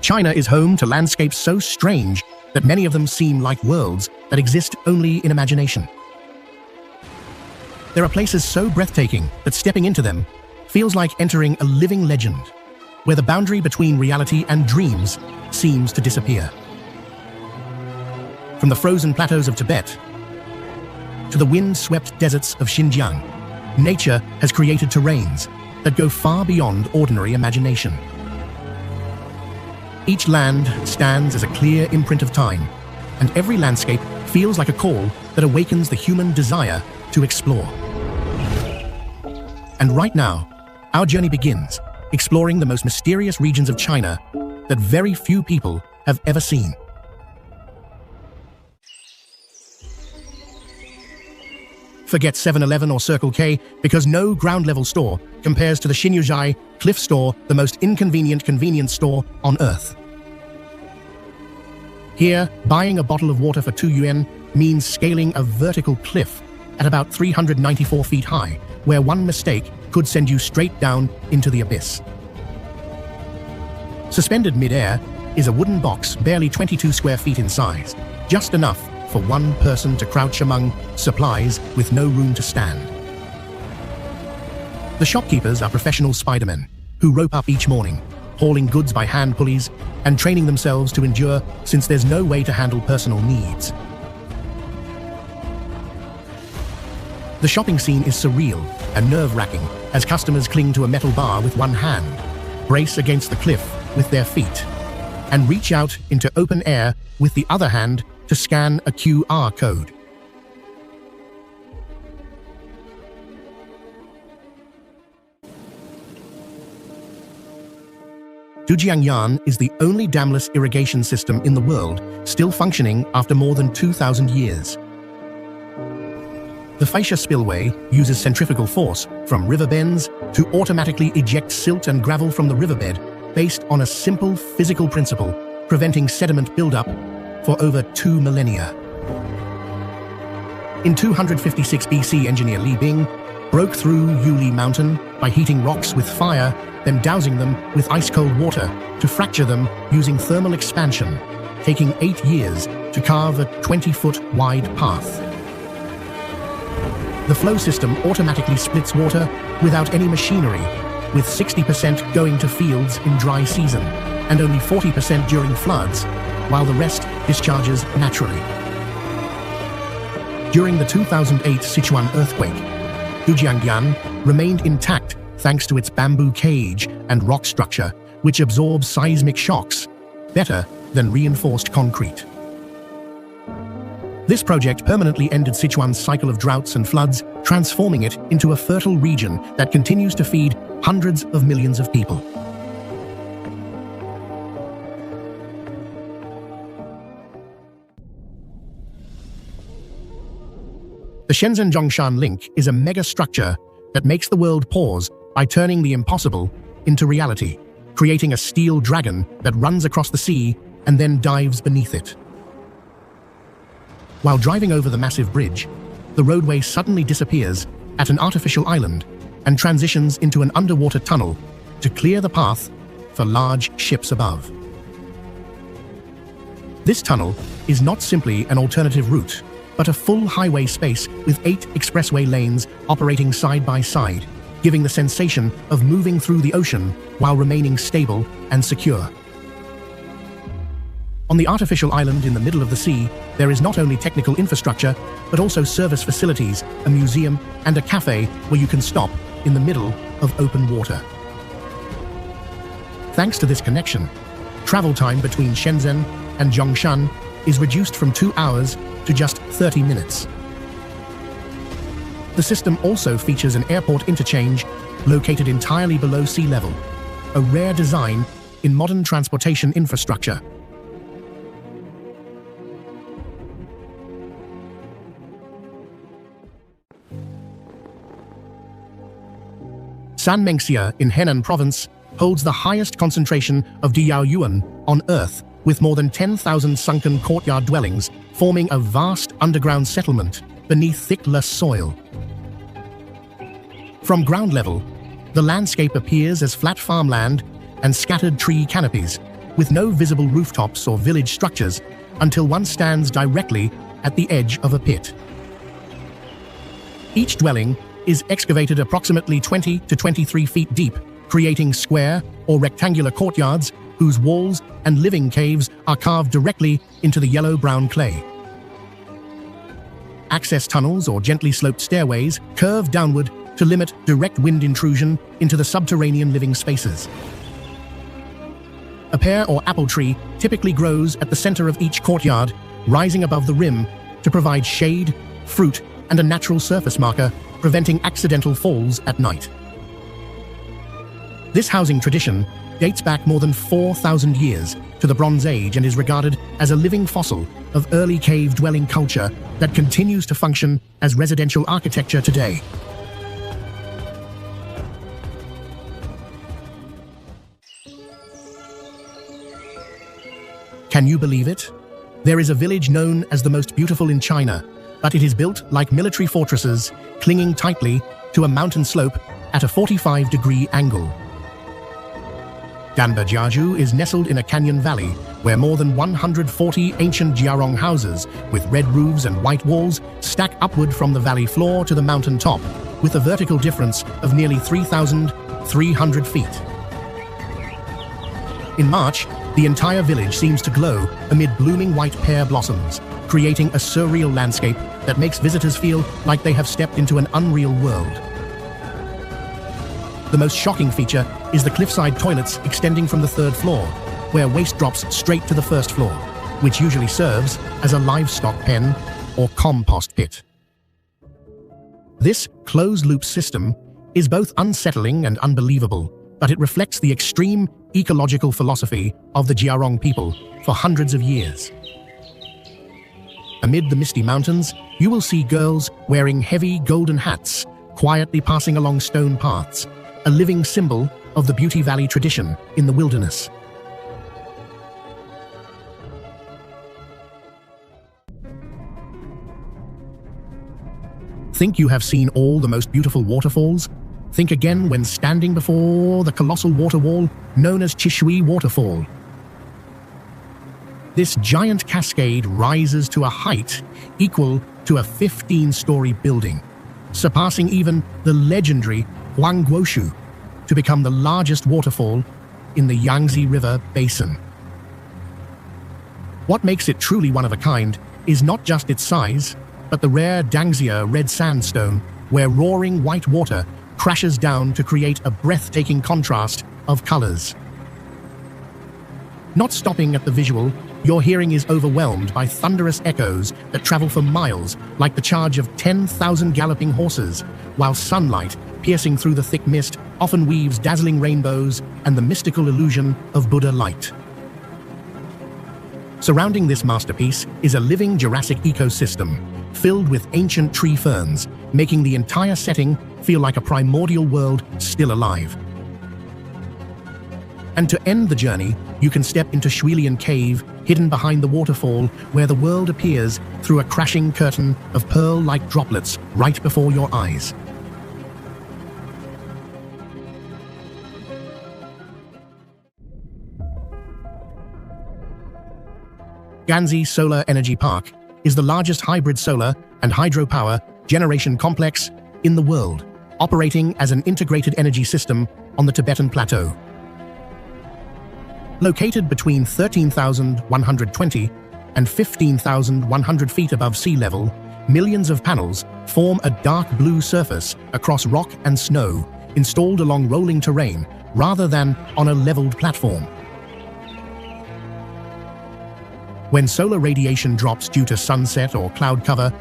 China is home to landscapes so strange that many of them seem like worlds that exist only in imagination. There are places so breathtaking that stepping into them feels like entering a living legend, where the boundary between reality and dreams seems to disappear. From the frozen plateaus of Tibet to the wind-swept deserts of Xinjiang, nature has created terrains that go far beyond ordinary imagination. Each land stands as a clear imprint of time, and every landscape feels like a call that awakens the human desire to explore. And right now, our journey begins, exploring the most mysterious regions of China that very few people have ever seen. Forget 7-Eleven or Circle K, because no ground-level store compares to the Xinyuzhai Cliff Store, the most inconvenient convenience store on Earth. Here, buying a bottle of water for 2 yuan means scaling a vertical cliff at about 394 feet high, where one mistake could send you straight down into the abyss. Suspended mid-air is a wooden box barely 22 square feet in size, just enough for one person to crouch among supplies with no room to stand. The shopkeepers are professional Spider-Men who rope up each morning, hauling goods by hand pulleys and training themselves to endure since there's no way to handle personal needs. The shopping scene is surreal and nerve-wracking as customers cling to a metal bar with one hand, brace against the cliff with their feet, and reach out into open air with the other hand to scan a QR code. Zhujiangyan is the only damless irrigation system in the world still functioning after more than 2,000 years. The fascia spillway uses centrifugal force from river bends to automatically eject silt and gravel from the riverbed based on a simple physical principle, preventing sediment buildup for over 2 millennia. In 256 BC, engineer Li Bing broke through Yuli Mountain by heating rocks with fire, then dousing them with ice-cold water to fracture them using thermal expansion, taking 8 years to carve a 20-foot wide path. The flow system automatically splits water without any machinery, with 60% going to fields in dry season and only 40% during floods, while the rest discharges naturally. During the 2008 Sichuan earthquake, Zhujiangyan remained intact thanks to its bamboo cage and rock structure, which absorbs seismic shocks better than reinforced concrete. This project permanently ended Sichuan's cycle of droughts and floods, transforming it into a fertile region that continues to feed hundreds of millions of people. The Shenzhen-Zhongshan link is a mega-structure that makes the world pause by turning the impossible into reality, creating a steel dragon that runs across the sea and then dives beneath it. While driving over the massive bridge, the roadway suddenly disappears at an artificial island and transitions into an underwater tunnel to clear the path for large ships above. This tunnel is not simply an alternative route, but a full highway space with 8 expressway lanes operating side by side, giving the sensation of moving through the ocean while remaining stable and secure. On the artificial island in the middle of the sea, there is not only technical infrastructure, but also service facilities, a museum, and a cafe where you can stop in the middle of open water. Thanks to this connection, travel time between Shenzhen and Zhongshan is reduced from 2 hours to just 30 minutes. The system also features an airport interchange located entirely below sea level, a rare design in modern transportation infrastructure. Sanmenxia in Henan province holds the highest concentration of Diaoyuan on Earth, with more than 10,000 sunken courtyard dwellings forming a vast underground settlement beneath thick loess soil. From ground level, the landscape appears as flat farmland and scattered tree canopies, with no visible rooftops or village structures until one stands directly at the edge of a pit. Each dwelling is excavated approximately 20 to 23 feet deep, creating square or rectangular courtyards whose walls and living caves are carved directly into the yellow-brown clay. Access tunnels or gently sloped stairways curve downward to limit direct wind intrusion into the subterranean living spaces. A pear or apple tree typically grows at the center of each courtyard, rising above the rim to provide shade, fruit, and a natural surface marker, preventing accidental falls at night. This housing tradition dates back more than 4,000 years to the Bronze Age and is regarded as a living fossil of early cave-dwelling culture that continues to function as residential architecture today. Can you believe it? There is a village known as the most beautiful in China, but it is built like military fortresses, clinging tightly to a mountain slope at a 45-degree angle. Danbajiaju is nestled in a canyon valley where more than 140 ancient Jiarong houses with red roofs and white walls stack upward from the valley floor to the mountain top, with a vertical difference of nearly 3,300 feet. In March, the entire village seems to glow amid blooming white pear blossoms, creating a surreal landscape that makes visitors feel like they have stepped into an unreal world. The most shocking feature is the cliffside toilets extending from the third floor, where waste drops straight to the first floor, which usually serves as a livestock pen or compost pit. This closed-loop system is both unsettling and unbelievable, but it reflects the extreme ecological philosophy of the Jiarong people for hundreds of years. Amid the misty mountains, you will see girls wearing heavy golden hats, quietly passing along stone paths, a living symbol of the Beauty Valley tradition in the wilderness. Think you have seen all the most beautiful waterfalls? Think again when standing before the colossal water wall known as Chishui Waterfall. This giant cascade rises to a height equal to a 15-story building, surpassing even the legendary Huangguoshu to become the largest waterfall in the Yangtze River basin. What makes it truly one of a kind is not just its size, but the rare Dangxia red sandstone, where roaring white water crashes down to create a breathtaking contrast of colors. Not stopping at the visual, your hearing is overwhelmed by thunderous echoes that travel for miles like the charge of 10,000 galloping horses, while sunlight, piercing through the thick mist, often weaves dazzling rainbows and the mystical illusion of Buddha light. Surrounding this masterpiece is a living Jurassic ecosystem, filled with ancient tree ferns, making the entire setting feel like a primordial world still alive. And to end the journey, you can step into Shuilian Cave, hidden behind the waterfall, where the world appears through a crashing curtain of pearl-like droplets right before your eyes. Ganzi Solar Energy Park is the largest hybrid solar and hydropower generation complex in the world, operating as an integrated energy system on the Tibetan Plateau. Located between 13,120 and 15,100 feet above sea level, millions of panels form a dark blue surface across rock and snow, installed along rolling terrain rather than on a leveled platform. When solar radiation drops due to sunset or cloud cover,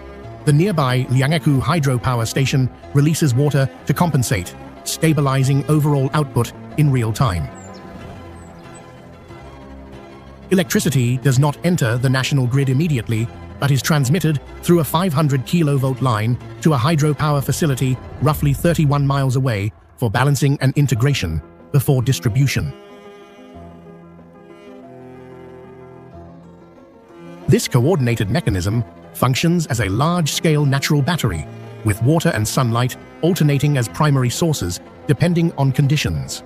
the nearby Liangekou hydropower station releases water to compensate, stabilizing overall output in real time. Electricity does not enter the national grid immediately, but is transmitted through a 500 kilovolt line to a hydropower facility roughly 31 miles away for balancing and integration before distribution. This coordinated mechanism functions as a large-scale natural battery, with water and sunlight alternating as primary sources depending on conditions.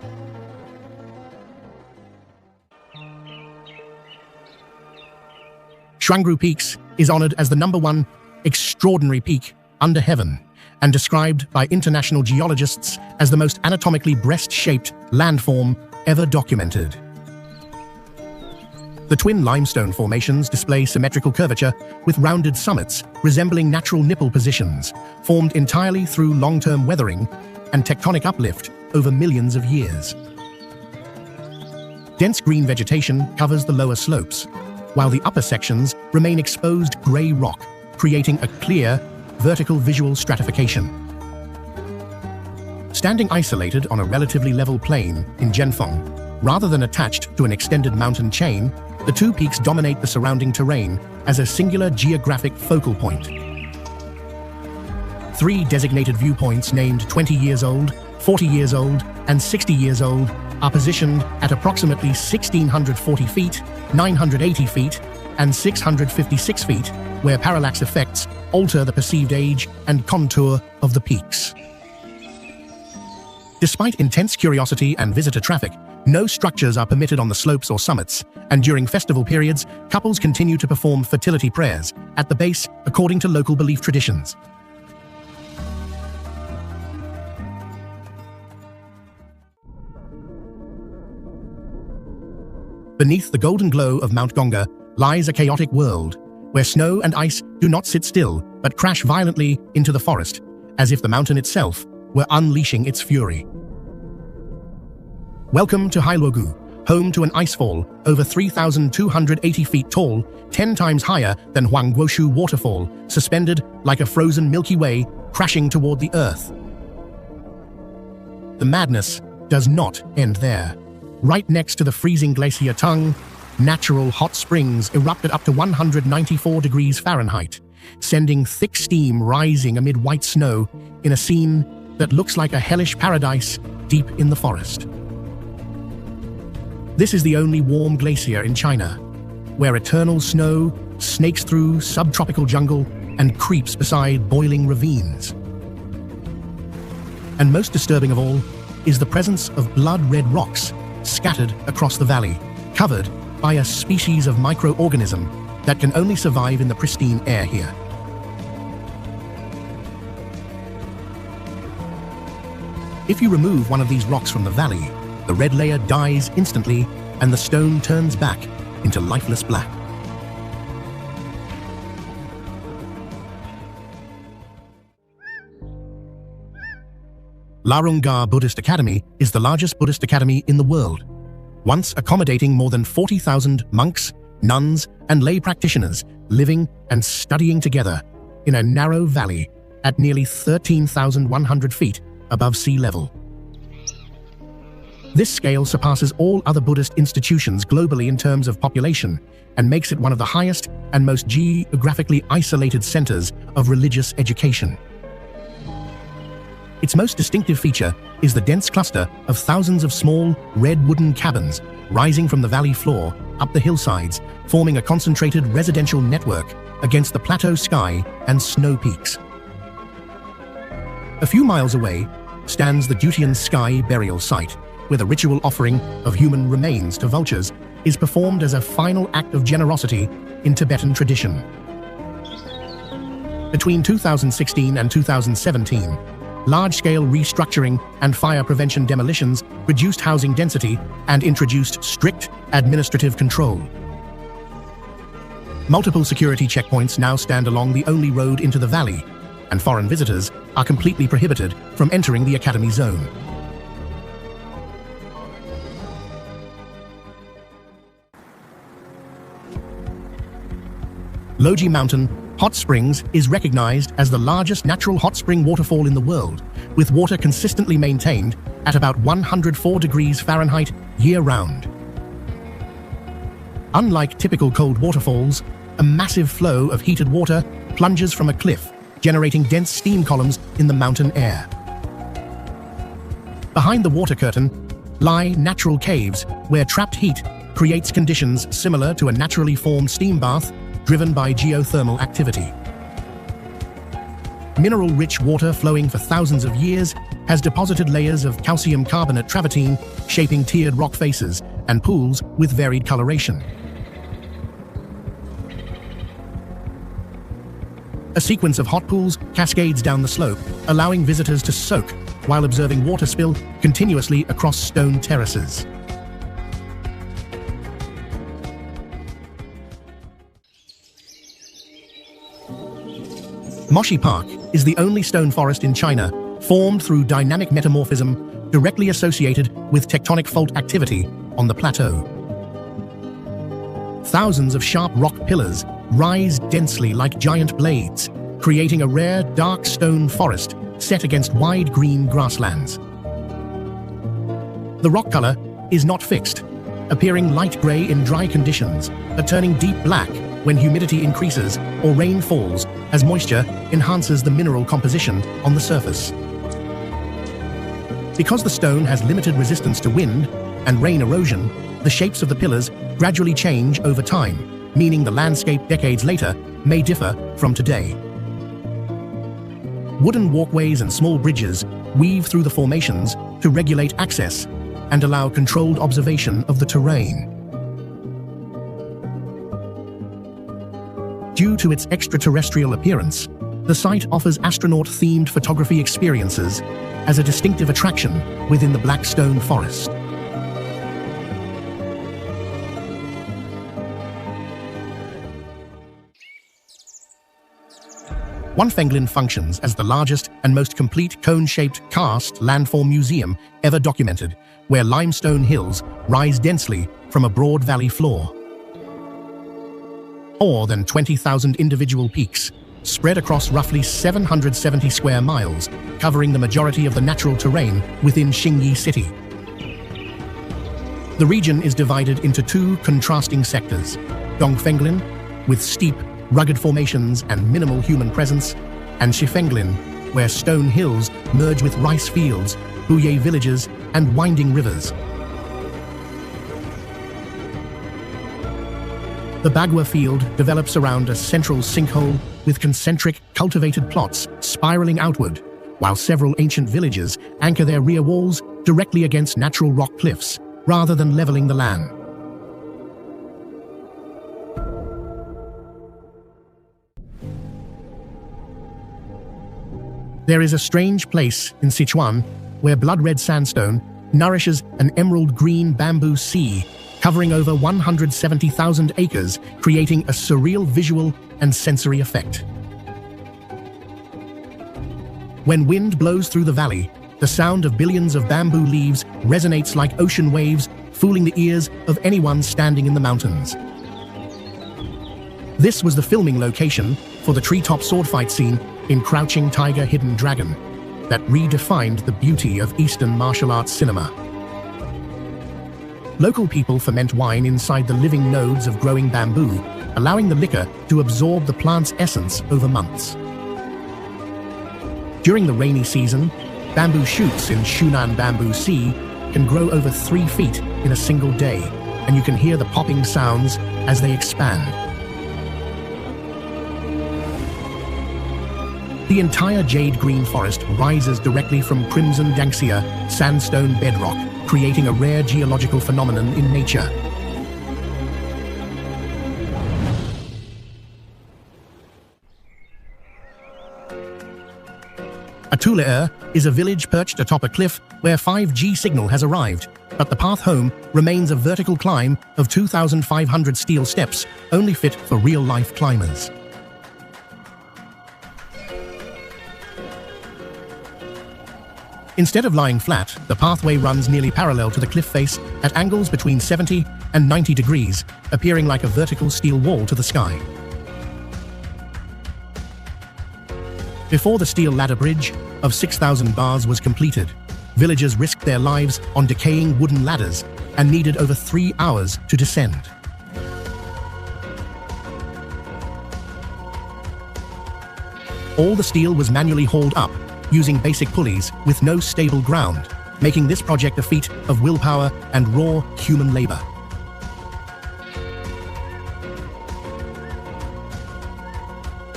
Xuangru Peaks is honored as the #1 extraordinary peak under heaven and described by international geologists as the most anatomically breast-shaped landform ever documented. The twin limestone formations display symmetrical curvature with rounded summits resembling natural nipple positions, formed entirely through long-term weathering and tectonic uplift over millions of years. Dense green vegetation covers the lower slopes, while the upper sections remain exposed gray rock, creating a clear, vertical visual stratification. Standing isolated on a relatively level plain in Zhenfeng, rather than attached to an extended mountain chain, the two peaks dominate the surrounding terrain as a singular geographic focal point. 3 designated viewpoints named 20 years old, 40 years old, and 60 years old are positioned at approximately 1,640 feet, 980 feet, and 656 feet, where parallax effects alter the perceived age and contour of the peaks. Despite intense curiosity and visitor traffic, no structures are permitted on the slopes or summits, and during festival periods, couples continue to perform fertility prayers at the base according to local belief traditions. Beneath the golden glow of Mount Gongga lies a chaotic world, where snow and ice do not sit still, but crash violently into the forest, as if the mountain itself were unleashing its fury. Welcome to Hailuogu, home to an icefall over 3,280 feet tall, 10 times higher than Huangguoshu Waterfall, suspended like a frozen Milky Way crashing toward the earth. The madness does not end there. Right next to the freezing glacier tongue, natural hot springs erupted up to 194 degrees Fahrenheit, sending thick steam rising amid white snow in a scene that looks like a hellish paradise deep in the forest. This is the only warm glacier in China, where eternal snow snakes through subtropical jungle and creeps beside boiling ravines. And most disturbing of all is the presence of blood-red rocks scattered across the valley, covered by a species of microorganism that can only survive in the pristine air here. If you remove one of these rocks from the valley, the red layer dies instantly and the stone turns back into lifeless black. Larunga Buddhist Academy is the largest Buddhist academy in the world, once accommodating more than 40,000 monks, nuns, and lay practitioners living and studying together in a narrow valley at nearly 13,100 feet above sea level. This scale surpasses all other Buddhist institutions globally in terms of population and makes it one of the highest and most geographically isolated centers of religious education. Its most distinctive feature is the dense cluster of thousands of small, red wooden cabins rising from the valley floor up the hillsides, forming a concentrated residential network against the plateau sky and snow peaks. A few miles away stands the Dutian Sky burial site, where the ritual offering of human remains to vultures is performed as a final act of generosity in Tibetan tradition. Between 2016 and 2017, large-scale restructuring and fire prevention demolitions reduced housing density and introduced strict administrative control. Multiple security checkpoints now stand along the only road into the valley, and foreign visitors are completely prohibited from entering the academy zone. Loji Mountain Hot Springs is recognized as the largest natural hot spring waterfall in the world, with water consistently maintained at about 104 degrees Fahrenheit year-round. Unlike typical cold waterfalls, a massive flow of heated water plunges from a cliff, generating dense steam columns in the mountain air. Behind the water curtain lie natural caves where trapped heat creates conditions similar to a naturally formed steam bath driven by geothermal activity. Mineral-rich water flowing for thousands of years has deposited layers of calcium carbonate travertine, shaping tiered rock faces and pools with varied coloration. A sequence of hot pools cascades down the slope, allowing visitors to soak while observing water spill continuously across stone terraces. Moshi Park is the only stone forest in China formed through dynamic metamorphism directly associated with tectonic fault activity on the plateau. Thousands of sharp rock pillars rise densely like giant blades, creating a rare dark stone forest set against wide green grasslands. The rock color is not fixed, appearing light gray in dry conditions, but turning deep black when humidity increases or rain falls as moisture enhances the mineral composition on the surface. Because the stone has limited resistance to wind and rain erosion, the shapes of the pillars gradually change over time, meaning the landscape decades later may differ from today. Wooden walkways and small bridges weave through the formations to regulate access and allow controlled observation of the terrain. Due to its extraterrestrial appearance, the site offers astronaut-themed photography experiences as a distinctive attraction within the Black Stone Forest. Wildest functions as the largest and most complete cone-shaped karst landform museum ever documented, where limestone hills rise densely from a broad valley floor. More than 20,000 individual peaks, spread across roughly 770 square miles, covering the majority of the natural terrain within Xingyi City. The region is divided into two contrasting sectors: Dongfenglin, with steep, rugged formations and minimal human presence, and Shifenglin, where stone hills merge with rice fields, Buyei villages, and winding rivers. The Bagua field develops around a central sinkhole with concentric, cultivated plots spiraling outward, while several ancient villages anchor their rear walls directly against natural rock cliffs, rather than leveling the land. There is a strange place in Sichuan where blood-red sandstone nourishes an emerald-green bamboo sea covering over 170,000 acres, creating a surreal visual and sensory effect. When wind blows through the valley, the sound of billions of bamboo leaves resonates like ocean waves, fooling the ears of anyone standing in the mountains. This was the filming location for the treetop swordfight scene in Crouching Tiger, Hidden Dragon that redefined the beauty of Eastern martial arts cinema. Local people ferment wine inside the living nodes of growing bamboo, allowing the liquor to absorb the plant's essence over months. During the rainy season, bamboo shoots in Shunan Bamboo Sea can grow over 3 feet in a single day, and you can hear the popping sounds as they expand. The entire jade green forest rises directly from crimson Danxia sandstone bedrock, creating a rare geological phenomenon in nature. Atulaer is a village perched atop a cliff where 5G signal has arrived, but the path home remains a vertical climb of 2,500 steel steps, only fit for real-life climbers. Instead of lying flat, the pathway runs nearly parallel to the cliff face at angles between 70 and 90 degrees, appearing like a vertical steel wall to the sky. Before the steel ladder bridge of 6,000 bars was completed, villagers risked their lives on decaying wooden ladders and needed over 3 hours to descend. All the steel was manually hauled up, using basic pulleys with no stable ground, making this project a feat of willpower and raw human labor.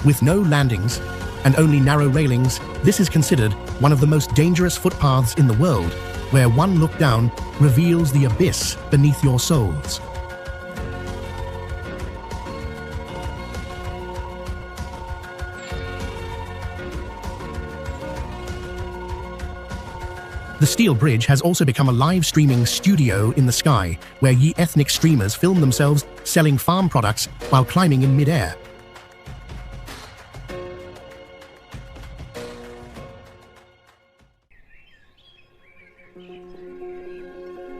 With no landings and only narrow railings, this is considered one of the most dangerous footpaths in the world, where one look down reveals the abyss beneath your soles. The steel bridge has also become a live streaming studio in the sky, where ethnic streamers film themselves selling farm products while climbing in mid-air.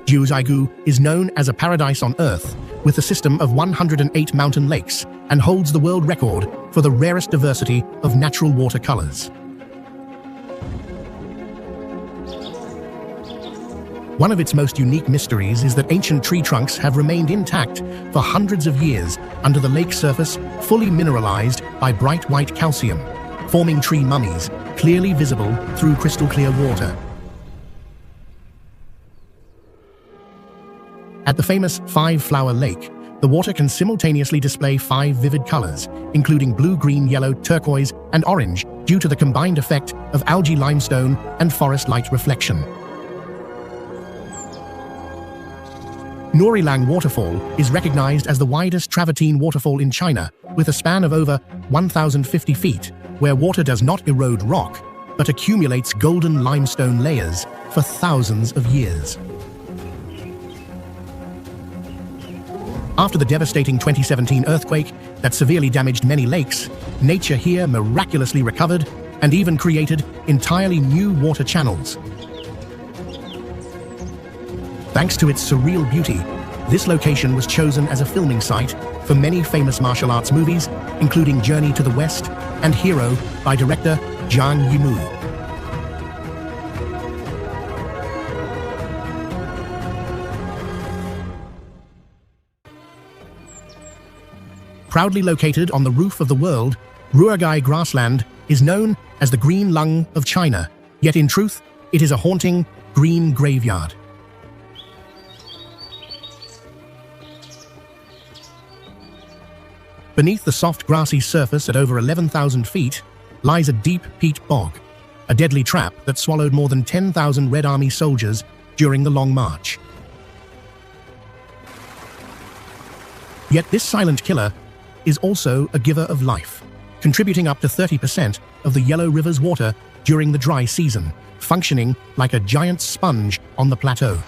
Geological is known as a paradise on Earth, with a system of 108 mountain lakes, and holds the world record for the rarest diversity of natural watercolors. One of its most unique mysteries is that ancient tree trunks have remained intact for hundreds of years under the lake surface, fully mineralized by bright white calcium, forming tree mummies, clearly visible through crystal clear water. At the famous Five-Flower Lake, the water can simultaneously display 5 vivid colors, including blue, green, yellow, turquoise, and orange, due to the combined effect of algae limestone and forest light reflection. Norilang Waterfall is recognized as the widest travertine waterfall in China, with a span of over 1,050 feet, where water does not erode rock, but accumulates golden limestone layers for thousands of years. After the devastating 2017 earthquake that severely damaged many lakes, nature here miraculously recovered and even created entirely new water channels. Thanks to its surreal beauty, this location was chosen as a filming site for many famous martial arts movies, including Journey to the West and Hero by director Zhang Yimou. Proudly located on the roof of the world, Ruogai grassland is known as the green lung of China, yet in truth, it is a haunting green graveyard. Beneath the soft grassy surface at over 11,000 feet lies a deep peat bog, a deadly trap that swallowed more than 10,000 Red Army soldiers during the Long March. Yet this silent killer is also a giver of life, contributing up to 30% of the Yellow River's water during the dry season, functioning like a giant sponge on the plateau.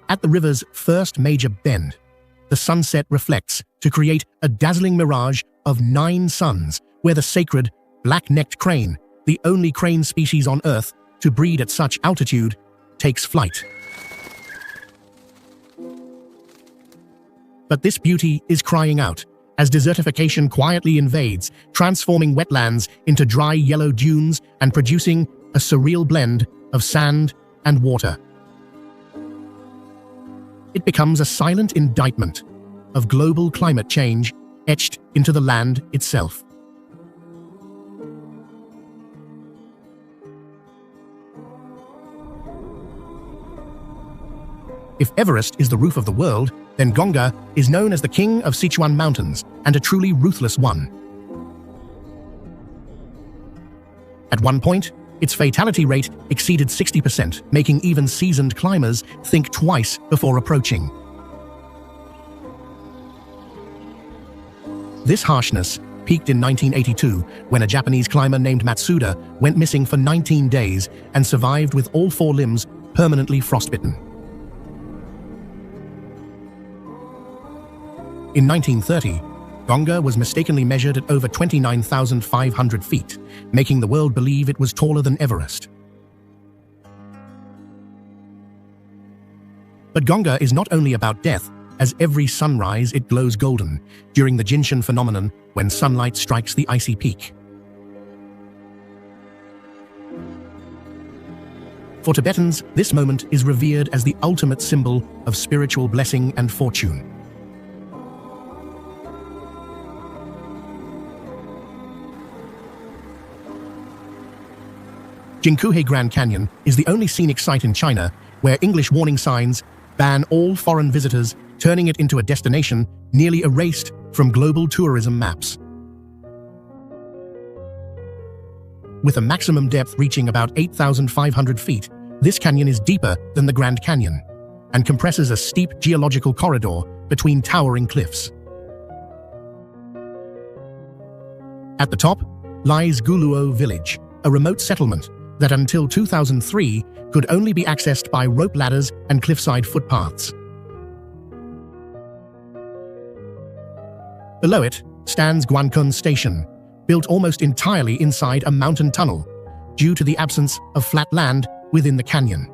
At the river's first major bend, the sunset reflects to create a dazzling mirage of 9 suns, where the sacred black-necked crane, the only crane species on Earth to breed at such altitude, takes flight. But this beauty is crying out, as desertification quietly invades, transforming wetlands into dry yellow dunes and producing a surreal blend of sand and water. It becomes a silent indictment of global climate change etched into the land itself. If Everest is the roof of the world, then Gonga is known as the king of Sichuan mountains, and a truly ruthless one. At one point, its fatality rate exceeded 60%, making even seasoned climbers think twice before approaching. This harshness peaked in 1982, when a Japanese climber named Matsuda went missing for 19 days and survived with all 4 limbs permanently frostbitten. In 1930, Gonga was mistakenly measured at over 29,500 feet, making the world believe it was taller than Everest. But Gonga is not only about death, as every sunrise it glows golden during the Jinshan phenomenon, when sunlight strikes the icy peak. For Tibetans, this moment is revered as the ultimate symbol of spiritual blessing and fortune. Jingkuhe Grand Canyon is the only scenic site in China where English warning signs ban all foreign visitors, turning it into a destination nearly erased from global tourism maps. With a maximum depth reaching about 8,500 feet, this canyon is deeper than the Grand Canyon and compresses a steep geological corridor between towering cliffs. At the top lies Guluo Village, a remote settlement that until 2003 could only be accessed by rope ladders and cliffside footpaths. Below it stands Guancun Station, built almost entirely inside a mountain tunnel due to the absence of flat land within the canyon.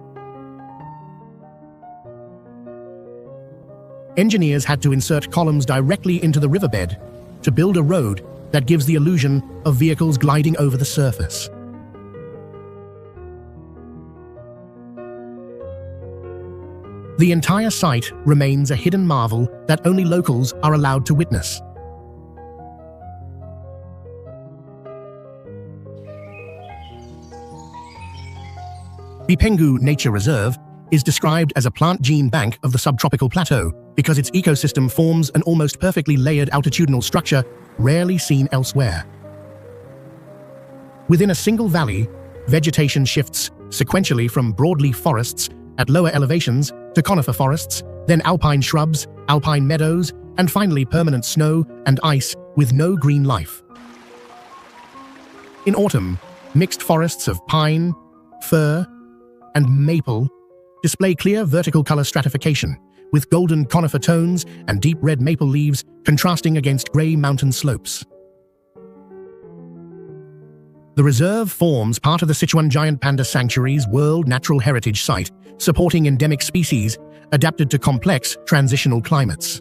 Engineers had to insert columns directly into the riverbed to build a road that gives the illusion of vehicles gliding over the surface. The entire site remains a hidden marvel that only locals are allowed to witness. The Penghu Nature Reserve is described as a plant gene bank of the subtropical plateau because its ecosystem forms an almost perfectly layered altitudinal structure rarely seen elsewhere. Within a single valley, vegetation shifts sequentially from broadleaf forests at lower elevations to conifer forests, then alpine shrubs, alpine meadows, and finally permanent snow and ice with no green life. In autumn, mixed forests of pine, fir, and maple display clear vertical color stratification, with golden conifer tones and deep red maple leaves contrasting against gray mountain slopes. The reserve forms part of the Sichuan Giant Panda Sanctuary's World Natural Heritage Site, supporting endemic species adapted to complex transitional climates.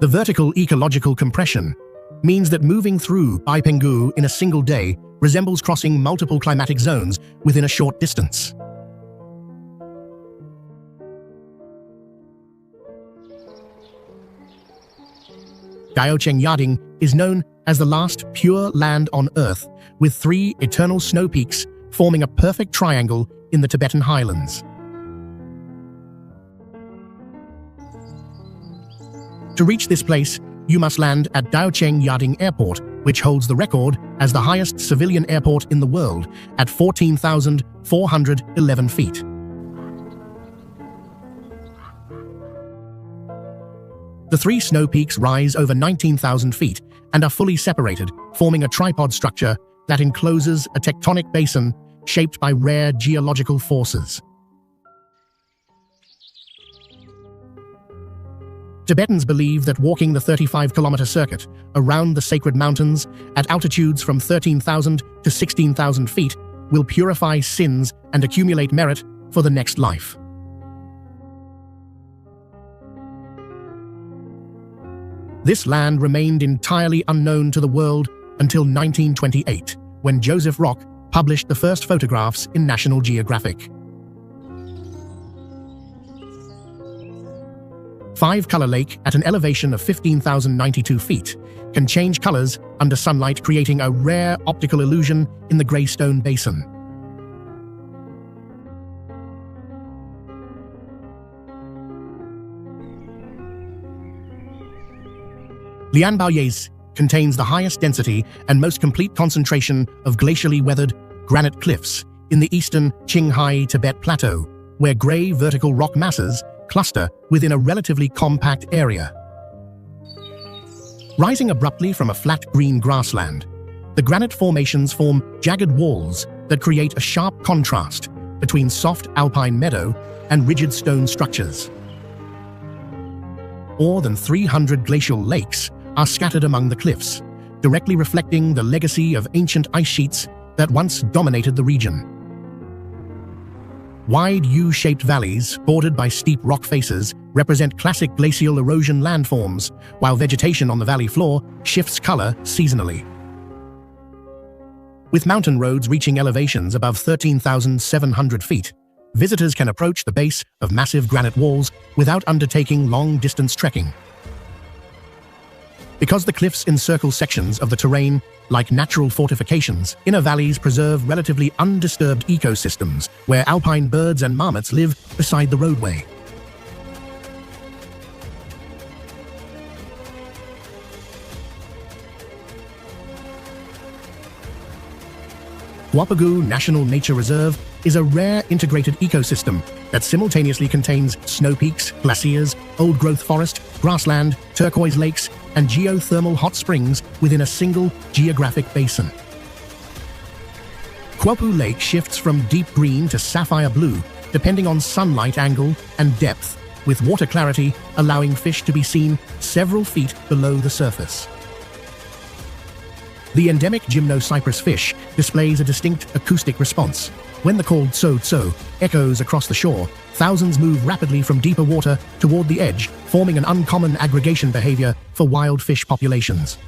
The vertical ecological compression means that moving through Penghu in a single day resembles crossing multiple climatic zones within a short distance. Daocheng Yading is known as the last pure land on Earth, with 3 eternal snow peaks forming a perfect triangle in the Tibetan highlands. To reach this place, you must land at Daocheng Yading Airport, which holds the record as the highest civilian airport in the world at 14,411 feet. The 3 snow peaks rise over 19,000 feet and are fully separated, forming a tripod structure that encloses a tectonic basin shaped by rare geological forces. Tibetans believe that walking the 35-kilometer circuit around the sacred mountains at altitudes from 13,000 to 16,000 feet will purify sins and accumulate merit for the next life. This land remained entirely unknown to the world until 1928, when Joseph Rock published the first photographs in National Geographic. 5-Color Lake, at an elevation of 15,092 feet, can change colors under sunlight, creating a rare optical illusion in the Greystone Basin. Lianbaoyes contains the highest density and most complete concentration of glacially weathered granite cliffs in the eastern Qinghai Tibet Plateau, where gray vertical rock masses cluster within a relatively compact area. Rising abruptly from a flat green grassland, the granite formations form jagged walls that create a sharp contrast between soft alpine meadow and rigid stone structures. More than 300 glacial lakes are scattered among the cliffs, directly reflecting the legacy of ancient ice sheets that once dominated the region. Wide U-shaped valleys, bordered by steep rock faces, represent classic glacial erosion landforms, while vegetation on the valley floor shifts color seasonally. With mountain roads reaching elevations above 13,700 feet, visitors can approach the base of massive granite walls without undertaking long-distance trekking. Because the cliffs encircle sections of the terrain like natural fortifications, inner valleys preserve relatively undisturbed ecosystems where alpine birds and marmots live beside the roadway. Guapagu National Nature Reserve is a rare integrated ecosystem that simultaneously contains snow peaks, glaciers, old-growth forest, grassland, turquoise lakes, and geothermal hot springs within a single geographic basin. Guapagu Lake shifts from deep green to sapphire blue, depending on sunlight angle and depth, with water clarity allowing fish to be seen several feet below the surface. The endemic gymnocypress fish displays a distinct acoustic response. When the call tso-tso echoes across the shore, thousands move rapidly from deeper water toward the edge, forming an uncommon aggregation behavior for wild fish populations.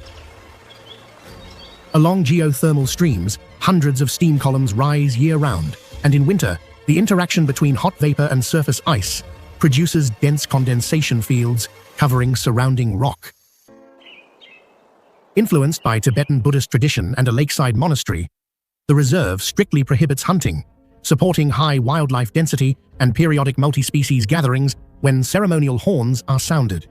Along geothermal streams, hundreds of steam columns rise year-round, and in winter, the interaction between hot vapor and surface ice produces dense condensation fields covering surrounding rock. Influenced by Tibetan Buddhist tradition and a lakeside monastery, the reserve strictly prohibits hunting, supporting high wildlife density and periodic multi-species gatherings when ceremonial horns are sounded.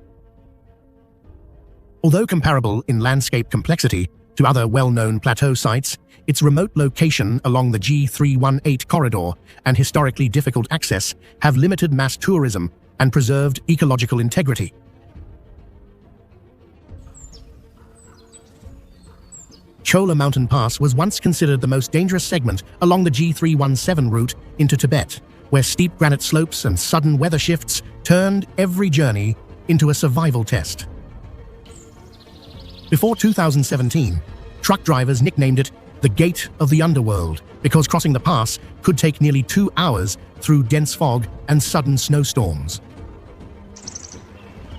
Although comparable in landscape complexity to other well-known plateau sites, its remote location along the G318 corridor and historically difficult access have limited mass tourism and preserved ecological integrity. Chola Mountain Pass was once considered the most dangerous segment along the G317 route into Tibet, where steep granite slopes and sudden weather shifts turned every journey into a survival test. Before 2017, truck drivers nicknamed it the Gate of the Underworld because crossing the pass could take nearly 2 hours through dense fog and sudden snowstorms.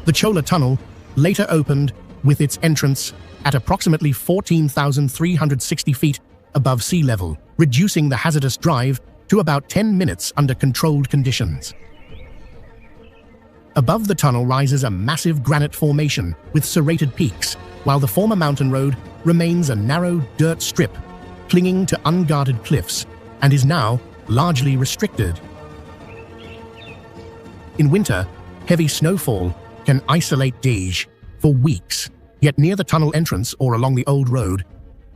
The Chola Tunnel later opened with its entrance at approximately 14,360 feet above sea level, reducing the hazardous drive to about 10 minutes under controlled conditions. Above the tunnel rises a massive granite formation with serrated peaks, while the former mountain road remains a narrow dirt strip clinging to unguarded cliffs and is now largely restricted. In winter, heavy snowfall can isolate Dej for weeks. Yet near the tunnel entrance or along the old road,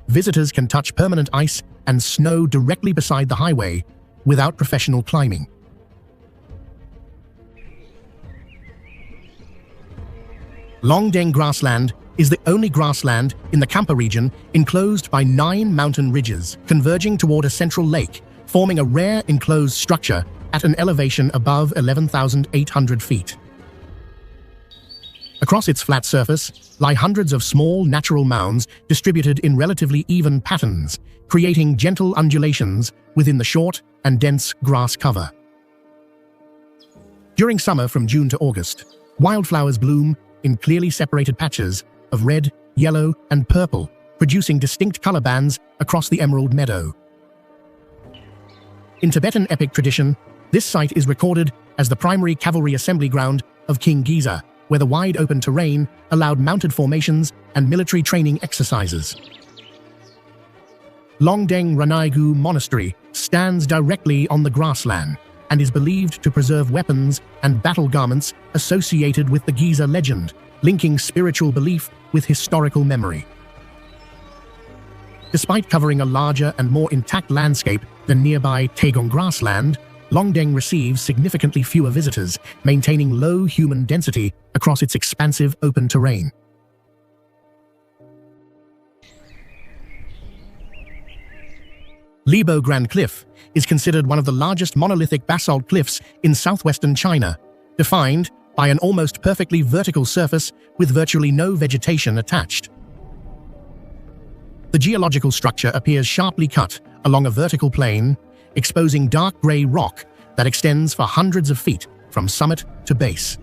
visitors can touch permanent ice and snow directly beside the highway without professional climbing. Longdeng grassland is the only grassland in the Kampa region enclosed by 9 mountain ridges, converging toward a central lake, forming a rare enclosed structure at an elevation above 11,800 feet. Across its flat surface lie hundreds of small natural mounds distributed in relatively even patterns, creating gentle undulations within the short and dense grass cover. During summer from June to August, wildflowers bloom in clearly separated patches of red, yellow, and purple, producing distinct color bands across the emerald meadow. In Tibetan epic tradition, this site is recorded as the primary cavalry assembly ground of King Giza, where the wide-open terrain allowed mounted formations and military training exercises. Longdeng Ranaigu Monastery stands directly on the grassland and is believed to preserve weapons and battle garments associated with the Giza legend, linking spiritual belief with historical memory. Despite covering a larger and more intact landscape than nearby Taegong grassland, Longdeng receives significantly fewer visitors, maintaining low human density across its expansive open terrain. Libo Grand Cliff is considered one of the largest monolithic basalt cliffs in southwestern China, defined by an almost perfectly vertical surface with virtually no vegetation attached. The geological structure appears sharply cut along a vertical plane, exposing dark gray rock that extends for hundreds of feet from summit to base.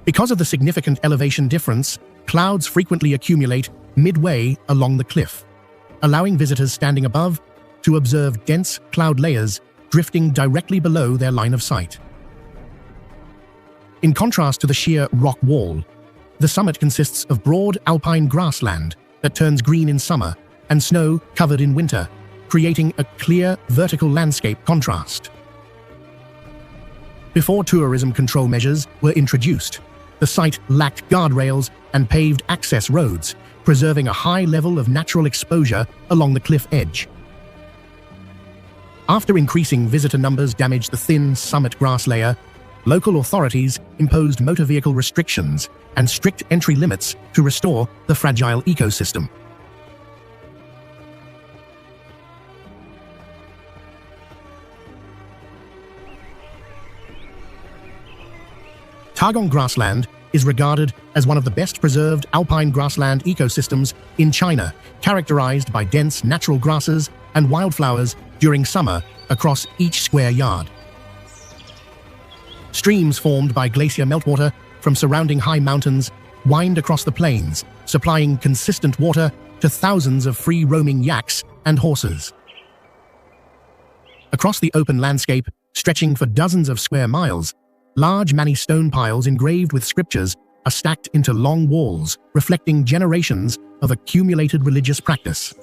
Because of the significant elevation difference, clouds frequently accumulate midway along the cliff, allowing visitors standing above to observe dense cloud layers drifting directly below their line of sight. In contrast to the sheer rock wall, the summit consists of broad alpine grassland that turns green in summer and snow covered in winter, creating a clear vertical landscape contrast. Before tourism control measures were introduced, the site lacked guardrails and paved access roads, preserving a high level of natural exposure along the cliff edge. After increasing visitor numbers damaged the thin summit grass layer, local authorities imposed motor vehicle restrictions and strict entry limits to restore the fragile ecosystem. Tagong grassland is regarded as one of the best preserved alpine grassland ecosystems in China, characterized by dense natural grasses and wildflowers during summer across each square yard. Streams formed by glacier meltwater from surrounding high mountains wind across the plains, supplying consistent water to thousands of free-roaming yaks and horses. Across the open landscape, stretching for dozens of square miles, large many stone piles engraved with scriptures are stacked into long walls, reflecting generations of accumulated religious practice.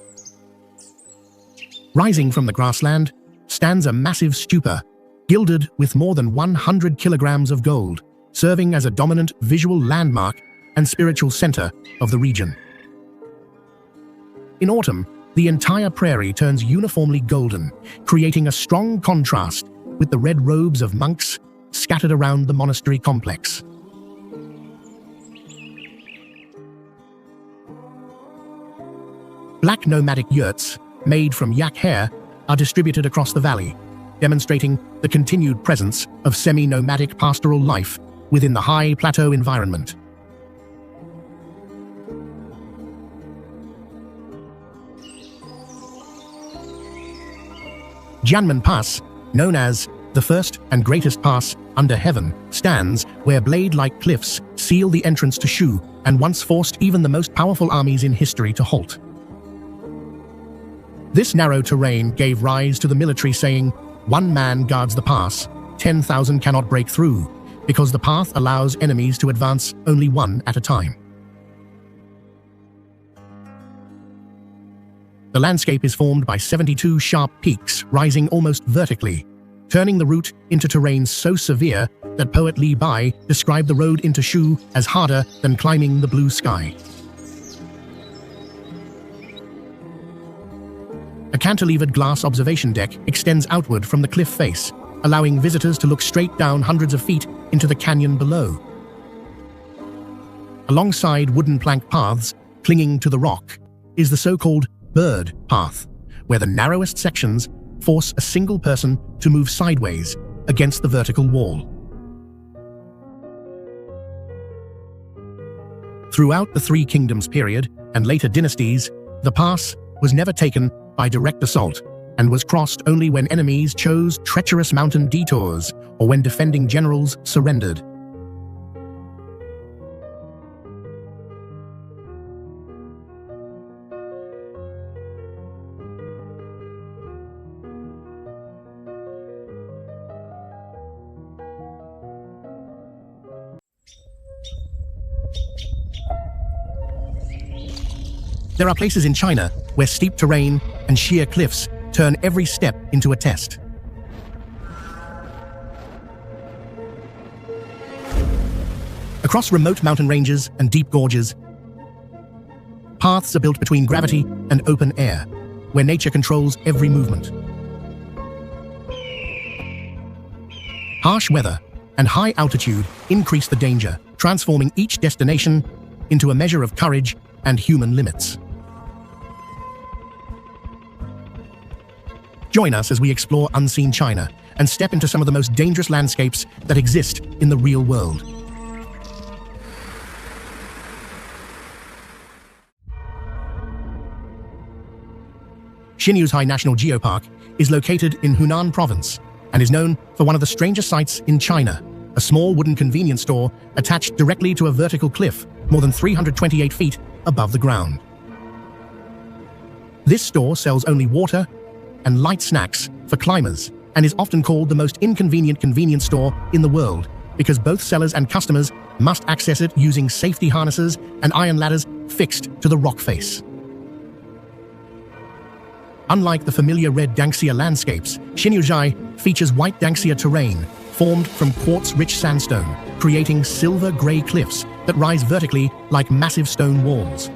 Rising from the grassland stands a massive stupa, gilded with more than 100 kilograms of gold, serving as a dominant visual landmark and spiritual center of the region. In autumn, the entire prairie turns uniformly golden, creating a strong contrast with the red robes of monks scattered around the monastery complex. Black nomadic yurts, made from yak hair, are distributed across the valley, demonstrating the continued presence of semi-nomadic pastoral life within the high plateau environment. Jianmen Pass, known as the first and greatest pass under heaven, stands where blade-like cliffs seal the entrance to Shu and once forced even the most powerful armies in history to halt. This narrow terrain gave rise to the military saying, "One man guards the pass, 10,000 cannot break through," because the path allows enemies to advance only one at a time. The landscape is formed by 72 sharp peaks rising almost vertically, turning the route into terrain so severe that poet Li Bai described the road into Shu as harder than climbing the blue sky. A cantilevered glass observation deck extends outward from the cliff face, allowing visitors to look straight down hundreds of feet into the canyon below. Alongside wooden plank paths clinging to the rock is the so-called bird path, where the narrowest sections force a single person to move sideways against the vertical wall. Throughout the Three Kingdoms period and later dynasties, the pass was never taken by direct assault and was crossed only when enemies chose treacherous mountain detours or when defending generals surrendered. There are places in China where steep terrain and sheer cliffs turn every step into a test. Across remote mountain ranges and deep gorges, paths are built between gravity and open air, where nature controls every movement. Harsh weather and high altitude increase the danger, transforming each destination into a measure of courage and human limits. Join us as we explore unseen China and step into some of the most dangerous landscapes that exist in the real world. Xinyuzhai National Geopark is located in Hunan Province and is known for one of the strangest sights in China, a small wooden convenience store attached directly to a vertical cliff more than 328 feet above the ground. This store sells only water and light snacks for climbers and is often called the most inconvenient convenience store in the world because both sellers and customers must access it using safety harnesses and iron ladders fixed to the rock face. Unlike the familiar red Danxia landscapes, Xinyuzhai features white Danxia terrain formed from quartz-rich sandstone, creating silver-gray cliffs that rise vertically like massive stone walls.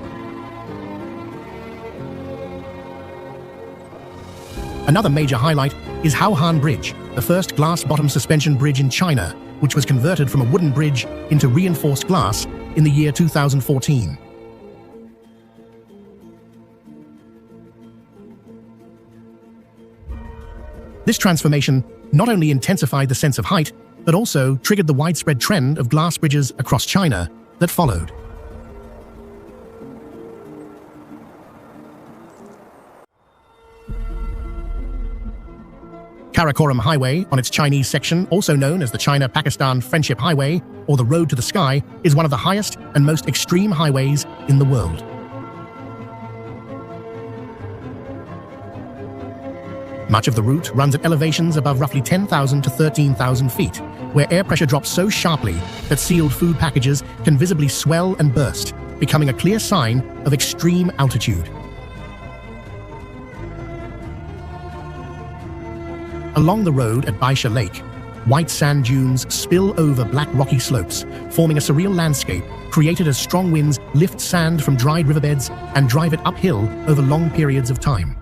Another major highlight is Haohan Bridge, the first glass-bottom suspension bridge in China, which was converted from a wooden bridge into reinforced glass in the year 2014. This transformation not only intensified the sense of height, but also triggered the widespread trend of glass bridges across China that followed. Karakoram Highway, on its Chinese section, also known as the China-Pakistan Friendship Highway, or the Road to the Sky, is one of the highest and most extreme highways in the world. Much of the route runs at elevations above roughly 10,000 to 13,000 feet, where air pressure drops so sharply that sealed food packages can visibly swell and burst, becoming a clear sign of extreme altitude. Along the road at Baisha Lake, white sand dunes spill over black rocky slopes, forming a surreal landscape created as strong winds lift sand from dried riverbeds and drive it uphill over long periods of time.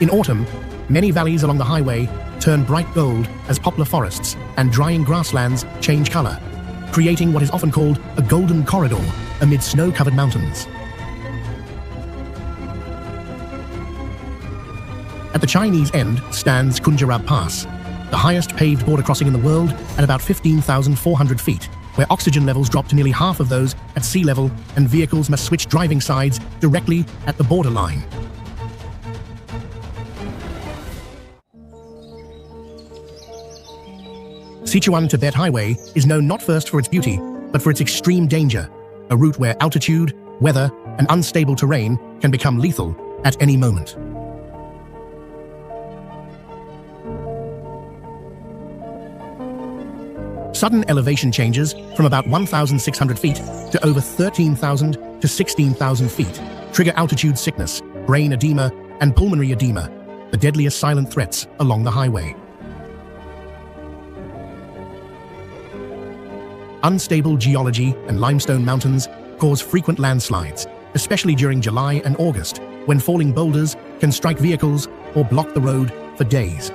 In autumn, many valleys along the highway turn bright gold as poplar forests and drying grasslands change color, creating what is often called a golden corridor amid snow-covered mountains. At the Chinese end stands Kunjarab Pass, the highest paved border crossing in the world at about 15,400 feet, where oxygen levels drop to nearly half of those at sea level and vehicles must switch driving sides directly at the borderline. Sichuan-Tibet Highway is known not first for its beauty, but for its extreme danger, a route where altitude, weather, and unstable terrain can become lethal at any moment. Sudden elevation changes from about 1,600 feet to over 13,000 to 16,000 feet trigger altitude sickness, brain edema, and pulmonary edema, the deadliest silent threats along the highway. Unstable geology and limestone mountains cause frequent landslides, especially during July and August, when falling boulders can strike vehicles or block the road for days.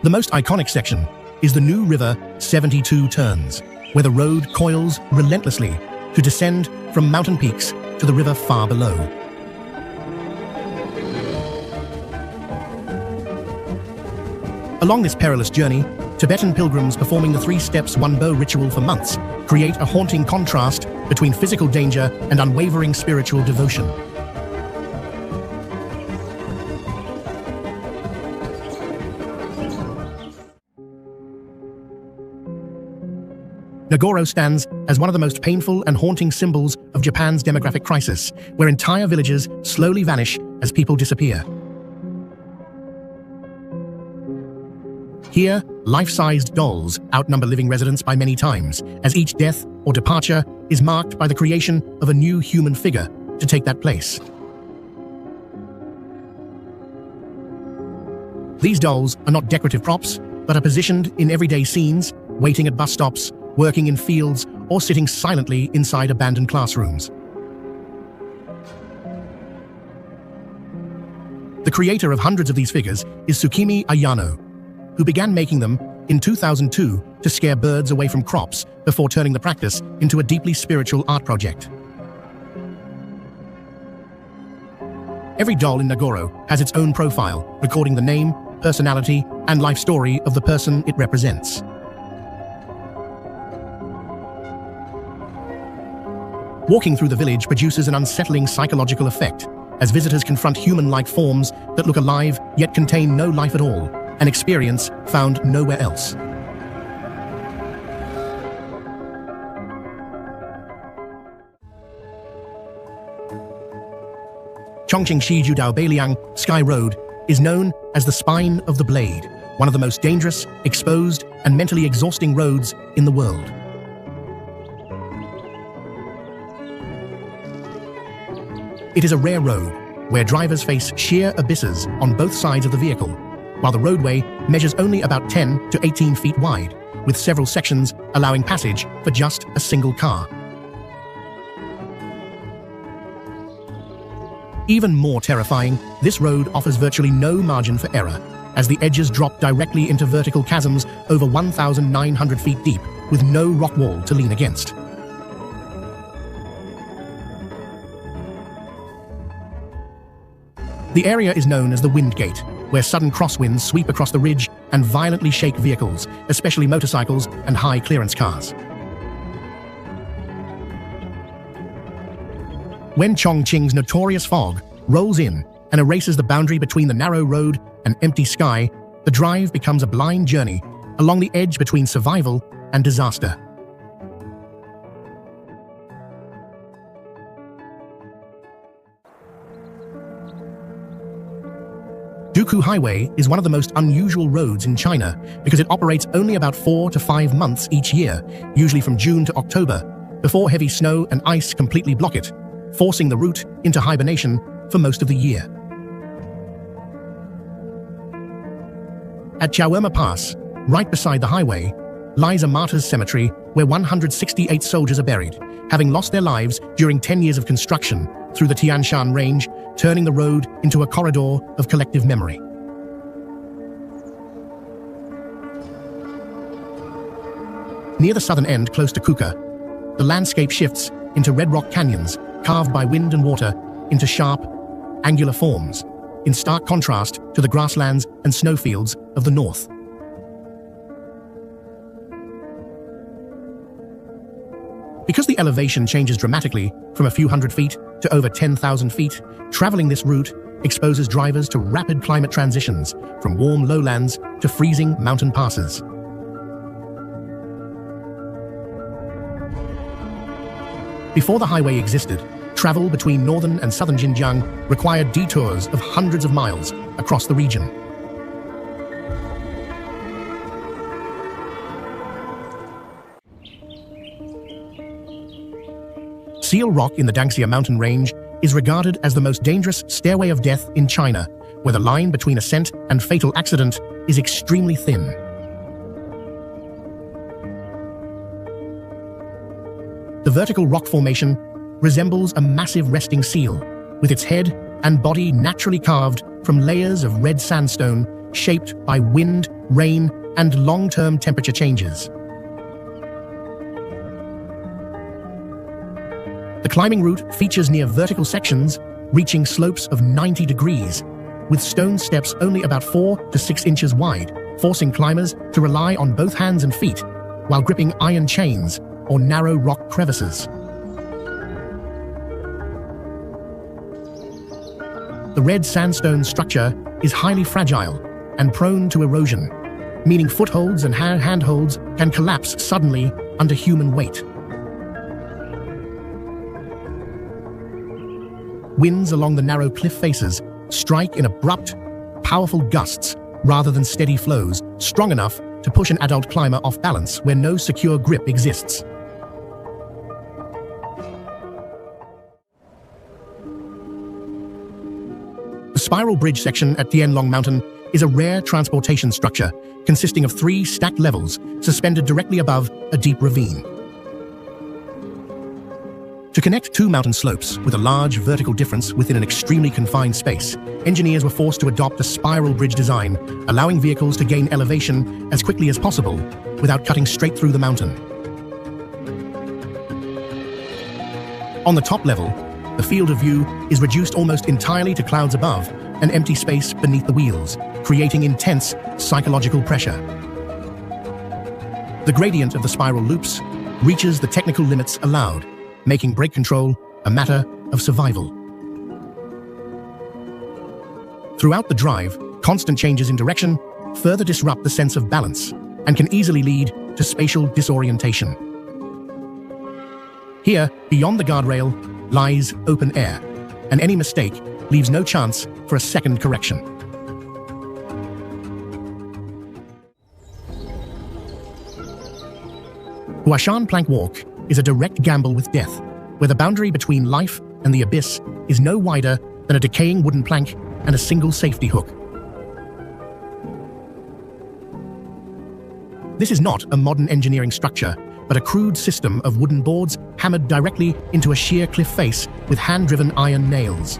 The most iconic section is the new river 72 Turns, where the road coils relentlessly to descend from mountain peaks to the river far below. Along this perilous journey, Tibetan pilgrims performing the 3 steps one bow ritual for months create a haunting contrast between physical danger and unwavering spiritual devotion. Nagoro stands as one of the most painful and haunting symbols of Japan's demographic crisis, where entire villages slowly vanish as people disappear. Here, life-sized dolls outnumber living residents by many times, as each death or departure is marked by the creation of a new human figure to take that place. These dolls are not decorative props, but are positioned in everyday scenes, waiting at bus stops, working in fields, or sitting silently inside abandoned classrooms. The creator of hundreds of these figures is Tsukimi Ayano, who began making them in 2002 to scare birds away from crops before turning the practice into a deeply spiritual art project. Every doll in Nagoro has its own profile, recording the name, personality, and life story of the person it represents. Walking through the village produces an unsettling psychological effect, as visitors confront human-like forms that look alive yet contain no life at all, an experience found nowhere else. Chongqing Shijudao Beiliang Sky Road is known as the Spine of the Blade, one of the most dangerous, exposed, and mentally exhausting roads in the world. It is a rare road where drivers face sheer abysses on both sides of the vehicle, while the roadway measures only about 10 to 18 feet wide, with several sections allowing passage for just a single car. Even more terrifying, this road offers virtually no margin for error, as the edges drop directly into vertical chasms over 1,900 feet deep, with no rock wall to lean against. The area is known as the Wind Gate, where sudden crosswinds sweep across the ridge and violently shake vehicles, especially motorcycles and high-clearance cars. When Chongqing's notorious fog rolls in and erases the boundary between the narrow road and empty sky, the drive becomes a blind journey along the edge between survival and disaster. Duku Highway is one of the most unusual roads in China because it operates only about 4 to 5 months each year, usually from June to October, before heavy snow and ice completely block it, forcing the route into hibernation for most of the year. At Jiaoema Pass, right beside the highway, lies a martyrs' cemetery where 168 soldiers are buried, having lost their lives during 10 years of construction through the Tian Shan Range, turning the road into a corridor of collective memory. Near the southern end, close to Kuka, the landscape shifts into red rock canyons, carved by wind and water into sharp, angular forms, in stark contrast to the grasslands and snowfields of the north. Because the elevation changes dramatically from a few hundred feet to over 10,000 feet, traveling this route exposes drivers to rapid climate transitions from warm lowlands to freezing mountain passes. Before the highway existed, travel between northern and southern Xinjiang required detours of hundreds of miles across the region. Seal Rock in the Dangxia mountain range is regarded as the most dangerous stairway of death in China, where the line between ascent and fatal accident is extremely thin. The vertical rock formation resembles a massive resting seal, with its head and body naturally carved from layers of red sandstone shaped by wind, rain, and long-term temperature changes. The climbing route features near vertical sections reaching slopes of 90 degrees, with stone steps only about 4 to 6 inches wide, forcing climbers to rely on both hands and feet while gripping iron chains or narrow rock crevices. The red sandstone structure is highly fragile and prone to erosion, meaning footholds and handholds can collapse suddenly under human weight. Winds along the narrow cliff faces strike in abrupt, powerful gusts rather than steady flows, strong enough to push an adult climber off balance where no secure grip exists. The spiral bridge section at Tianlong Mountain is a rare transportation structure consisting of 3 stacked levels suspended directly above a deep ravine. To connect 2 mountain slopes with a large vertical difference within an extremely confined space, engineers were forced to adopt a spiral bridge design, allowing vehicles to gain elevation as quickly as possible without cutting straight through the mountain. On the top level, the field of view is reduced almost entirely to clouds above and empty space beneath the wheels, creating intense psychological pressure. The gradient of the spiral loops reaches the technical limits allowed, making brake control a matter of survival. Throughout the drive, constant changes in direction further disrupt the sense of balance and can easily lead to spatial disorientation. Here, beyond the guardrail, lies open air, and any mistake leaves no chance for a second correction. Huashan Plank Walk is a direct gamble with death, where the boundary between life and the abyss is no wider than a decaying wooden plank and a single safety hook. This is not a modern engineering structure, but a crude system of wooden boards hammered directly into a sheer cliff face with hand-driven iron nails.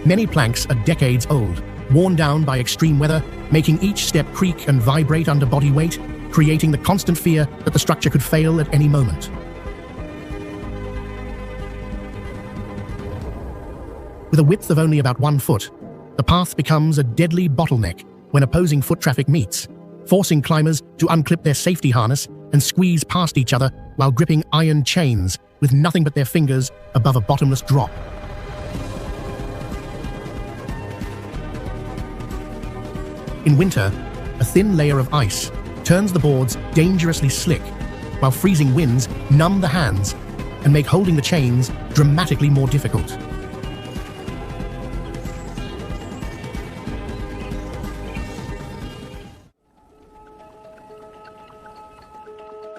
Many planks are decades old, worn down by extreme weather, making each step creak and vibrate under body weight, creating the constant fear that the structure could fail at any moment. With a width of only about 1 foot, the path becomes a deadly bottleneck when opposing foot traffic meets, forcing climbers to unclip their safety harness and squeeze past each other while gripping iron chains with nothing but their fingers above a bottomless drop. In winter, a thin layer of ice turns the boards dangerously slick, while freezing winds numb the hands and make holding the chains dramatically more difficult.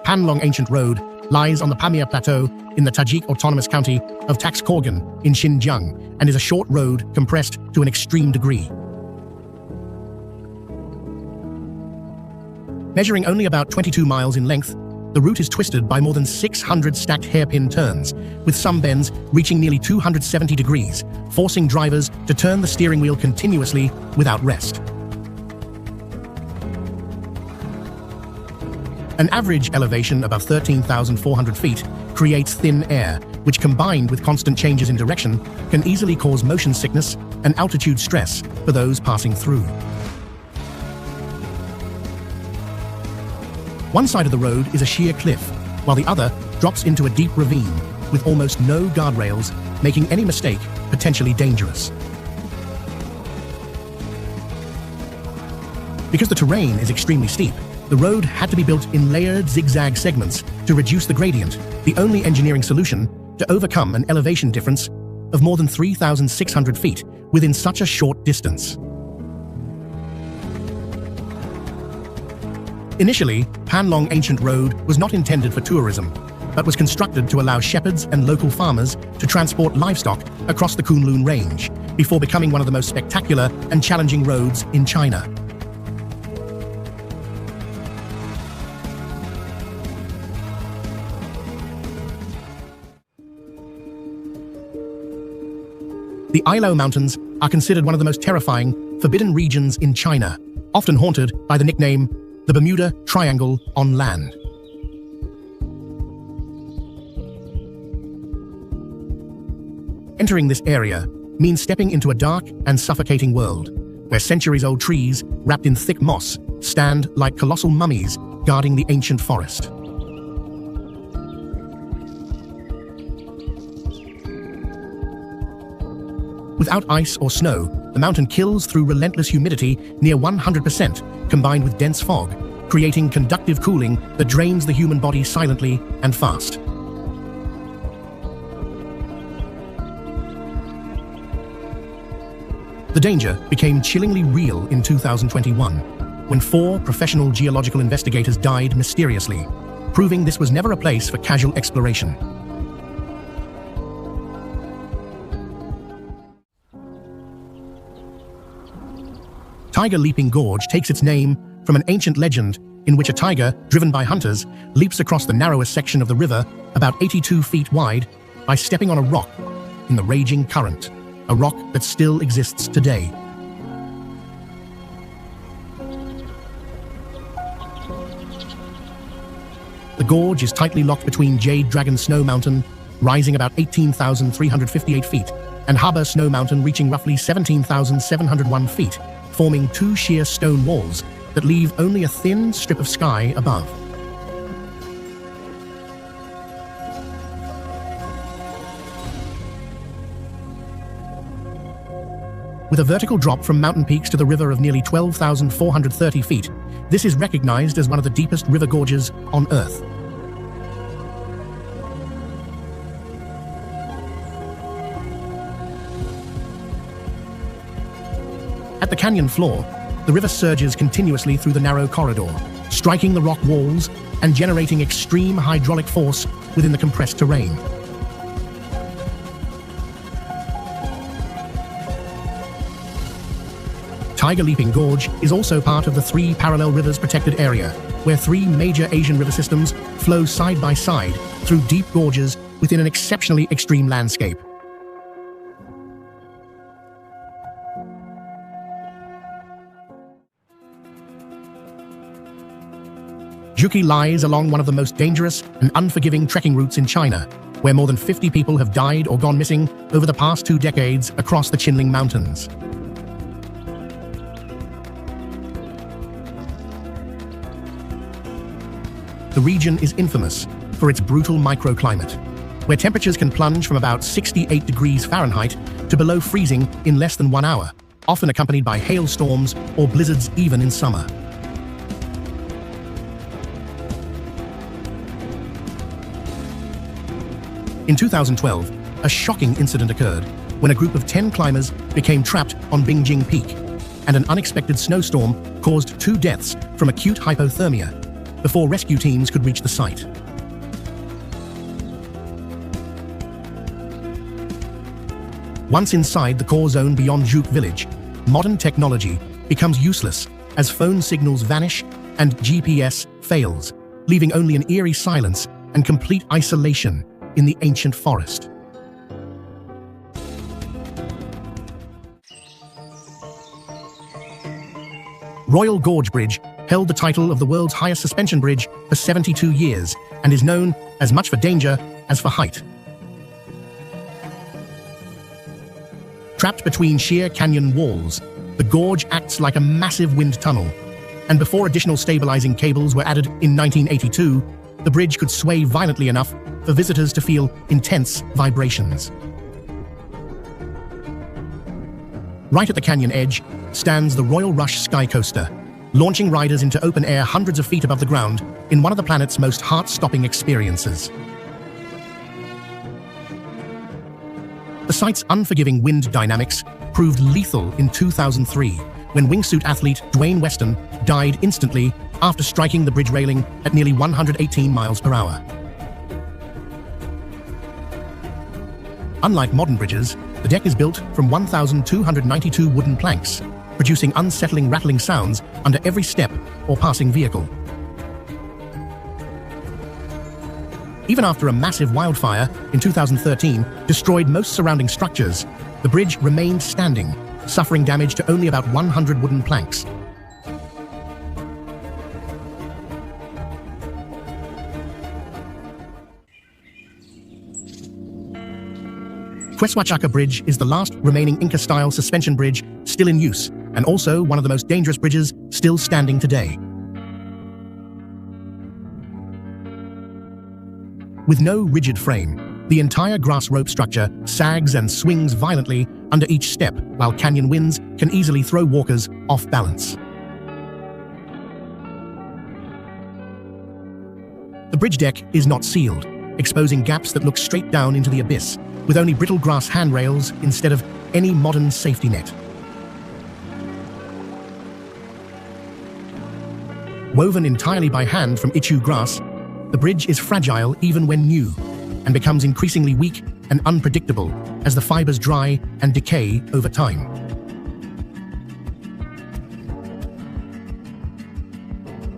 Panlong Ancient Road lies on the Pamir Plateau in the Tajik Autonomous County of Taxkorgan in Xinjiang and is a short road compressed to an extreme degree. Measuring only about 22 miles in length, the route is twisted by more than 600 stacked hairpin turns, with some bends reaching nearly 270 degrees, forcing drivers to turn the steering wheel continuously without rest. An average elevation above 13,400 feet creates thin air, which combined with constant changes in direction can easily cause motion sickness and altitude stress for those passing through. One side of the road is a sheer cliff, while the other drops into a deep ravine with almost no guardrails, making any mistake potentially dangerous. Because the terrain is extremely steep, the road had to be built in layered zigzag segments to reduce the gradient, the only engineering solution to overcome an elevation difference of more than 3,600 feet within such a short distance. Initially, Panlong Ancient Road was not intended for tourism, but was constructed to allow shepherds and local farmers to transport livestock across the Kunlun Range, before becoming one of the most spectacular and challenging roads in China. The Ailao Mountains are considered one of the most terrifying, forbidden regions in China, often haunted by the nickname the Bermuda Triangle on land. Entering this area means stepping into a dark and suffocating world, where centuries-old trees, wrapped in thick moss, stand like colossal mummies guarding the ancient forest. Without ice or snow, the mountain kills through relentless humidity near 100%, combined with dense fog, creating conductive cooling that drains the human body silently and fast. The danger became chillingly real in 2021, when 4 professional geological investigators died mysteriously, proving this was never a place for casual exploration. Tiger Leaping Gorge takes its name from an ancient legend in which a tiger, driven by hunters, leaps across the narrowest section of the river, about 82 feet wide, by stepping on a rock in the raging current, a rock that still exists today. The gorge is tightly locked between Jade Dragon Snow Mountain, rising about 18,358 feet, and Harbor Snow Mountain, reaching roughly 17,701 feet, forming 2 sheer stone walls that leave only a thin strip of sky above. With a vertical drop from mountain peaks to the river of nearly 12,430 feet, this is recognized as one of the deepest river gorges on Earth. At the canyon floor, the river surges continuously through the narrow corridor, striking the rock walls and generating extreme hydraulic force within the compressed terrain. Tiger Leaping Gorge is also part of the 3 Parallel Rivers Protected Area, where 3 major Asian river systems flow side by side through deep gorges within an exceptionally extreme landscape. Juki lies along one of the most dangerous and unforgiving trekking routes in China, where more than 50 people have died or gone missing over the past 2 decades across the Qinling Mountains. The region is infamous for its brutal microclimate, where temperatures can plunge from about 68 degrees Fahrenheit to below freezing in less than 1 hour, often accompanied by hailstorms or blizzards even in summer. In 2012, a shocking incident occurred when a group of 10 climbers became trapped on Bingjing Peak, and an unexpected snowstorm caused 2 deaths from acute hypothermia before rescue teams could reach the site. Once inside the core zone beyond Zhuke village, modern technology becomes useless as phone signals vanish and GPS fails, leaving only an eerie silence and complete isolation in the ancient forest. Royal Gorge Bridge held the title of the world's highest suspension bridge for 72 years and is known as much for danger as for height. Trapped between sheer canyon walls, the gorge acts like a massive wind tunnel, and before additional stabilizing cables were added in 1982, the bridge could sway violently enough for visitors to feel intense vibrations. Right at the canyon edge stands the Royal Rush Sky Coaster, launching riders into open air hundreds of feet above the ground in one of the planet's most heart-stopping experiences. The site's unforgiving wind dynamics proved lethal in 2003 when wingsuit athlete Dwayne Weston died instantly after striking the bridge railing at nearly 118 miles per hour. Unlike modern bridges, the deck is built from 1,292 wooden planks, producing unsettling rattling sounds under every step or passing vehicle. Even after a massive wildfire in 2013 destroyed most surrounding structures, the bridge remained standing, suffering damage to only about 100 wooden planks. Queswachaka Bridge is the last remaining Inca-style suspension bridge still in use, and also one of the most dangerous bridges still standing today. With no rigid frame, the entire grass rope structure sags and swings violently under each step, while canyon winds can easily throw walkers off balance. The bridge deck is not sealed, exposing gaps that look straight down into the abyss, with only brittle grass handrails instead of any modern safety net. Woven entirely by hand from Ichu grass, the bridge is fragile even when new, and becomes increasingly weak and unpredictable as the fibers dry and decay over time.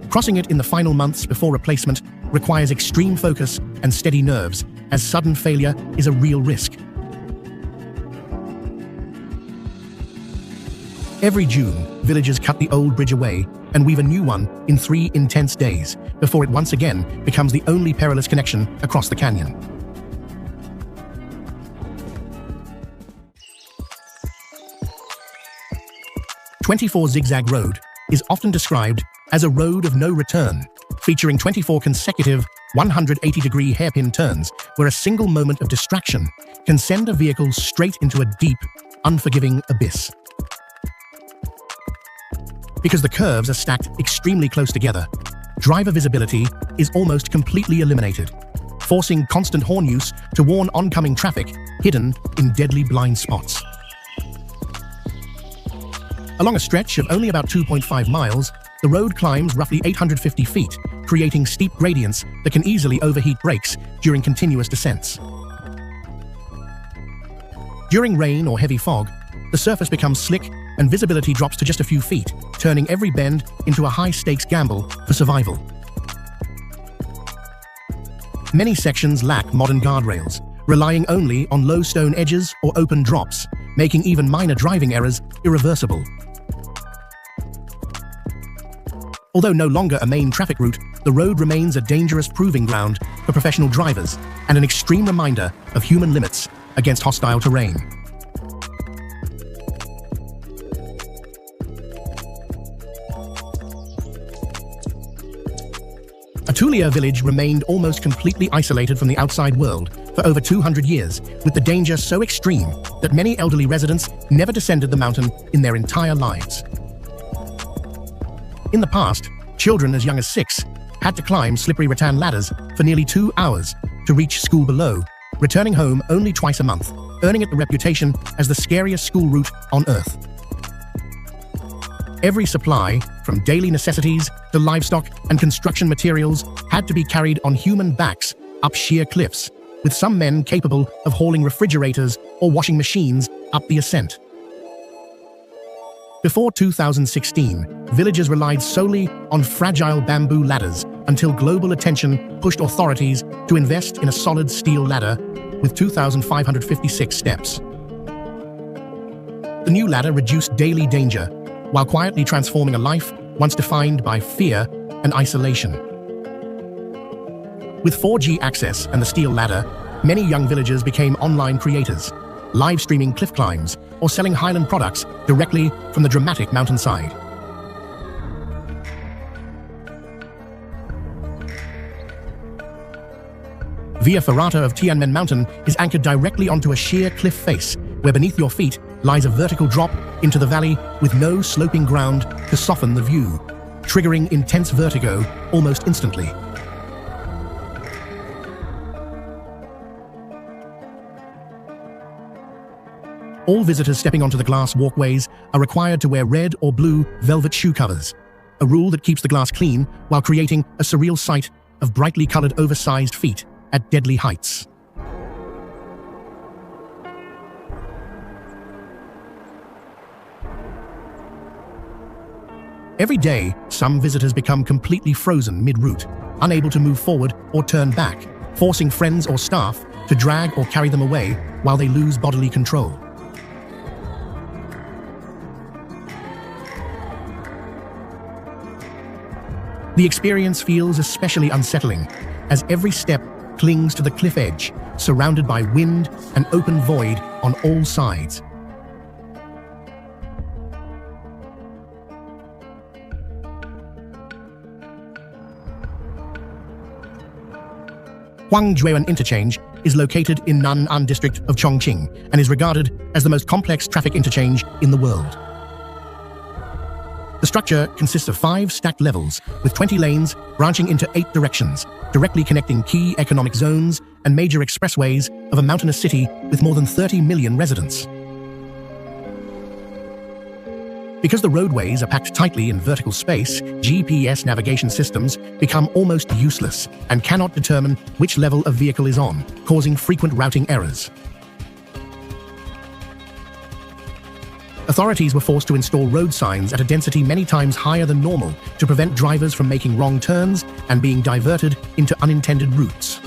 Crossing it in the final months before replacement requires extreme focus and steady nerves, as sudden failure is a real risk. Every June, villagers cut the old bridge away and weave a new one in 3 intense days before it once again becomes the only perilous connection across the canyon. "24 Zigzag Road" is often described as a road of no return, featuring 24 consecutive 180-degree hairpin turns where a single moment of distraction can send a vehicle straight into a deep, unforgiving abyss. Because the curves are stacked extremely close together, driver visibility is almost completely eliminated, forcing constant horn use to warn oncoming traffic hidden in deadly blind spots. Along a stretch of only about 2.5 miles, the road climbs roughly 850 feet, creating steep gradients that can easily overheat brakes during continuous descents. During rain or heavy fog, The surface becomes slick and visibility drops to just a few feet, turning every bend into a high-stakes gamble for survival. Many sections lack modern guardrails, relying only on low stone edges or open drops, making even minor driving errors irreversible. Although no longer a main traffic route, the road remains a dangerous proving ground for professional drivers and an extreme reminder of human limits against hostile terrain. Atulia village remained almost completely isolated from the outside world for over 200 years, with the danger so extreme that many elderly residents never descended the mountain in their entire lives. In the past, children as young as 6 had to climb slippery rattan ladders for nearly 2 hours to reach school below, returning home only twice a month, earning it the reputation as the scariest school route on Earth. Every supply, from daily necessities to livestock and construction materials, had to be carried on human backs up sheer cliffs, with some men capable of hauling refrigerators or washing machines up the ascent. Before 2016, villagers relied solely on fragile bamboo ladders until global attention pushed authorities to invest in a solid steel ladder with 2,556 steps. The new ladder reduced daily danger while quietly transforming a life once defined by fear and isolation. With 4G access and the steel ladder, many young villagers became online creators, live streaming cliff climbs or selling highland products directly from the dramatic mountainside. Via Ferrata of Tianmen Mountain is anchored directly onto a sheer cliff face, where beneath your feet lies a vertical drop into the valley with no sloping ground to soften the view, triggering intense vertigo almost instantly. All visitors stepping onto the glass walkways are required to wear red or blue velvet shoe covers, a rule that keeps the glass clean while creating a surreal sight of brightly colored oversized feet at deadly heights. Every day, some visitors become completely frozen mid-route, unable to move forward or turn back, forcing friends or staff to drag or carry them away while they lose bodily control. The experience feels especially unsettling, as every step clings to the cliff edge, surrounded by wind and open void on all sides. Huangjuan Interchange is located in Nan'an district of Chongqing and is regarded as the most complex traffic interchange in the world. The structure consists of 5 stacked levels with 20 lanes branching into 8 directions, directly connecting key economic zones and major expressways of a mountainous city with more than 30 million residents. Because the roadways are packed tightly in vertical space, GPS navigation systems become almost useless and cannot determine which level a vehicle is on, causing frequent routing errors. Authorities were forced to install road signs at a density many times higher than normal to prevent drivers from making wrong turns and being diverted into unintended routes.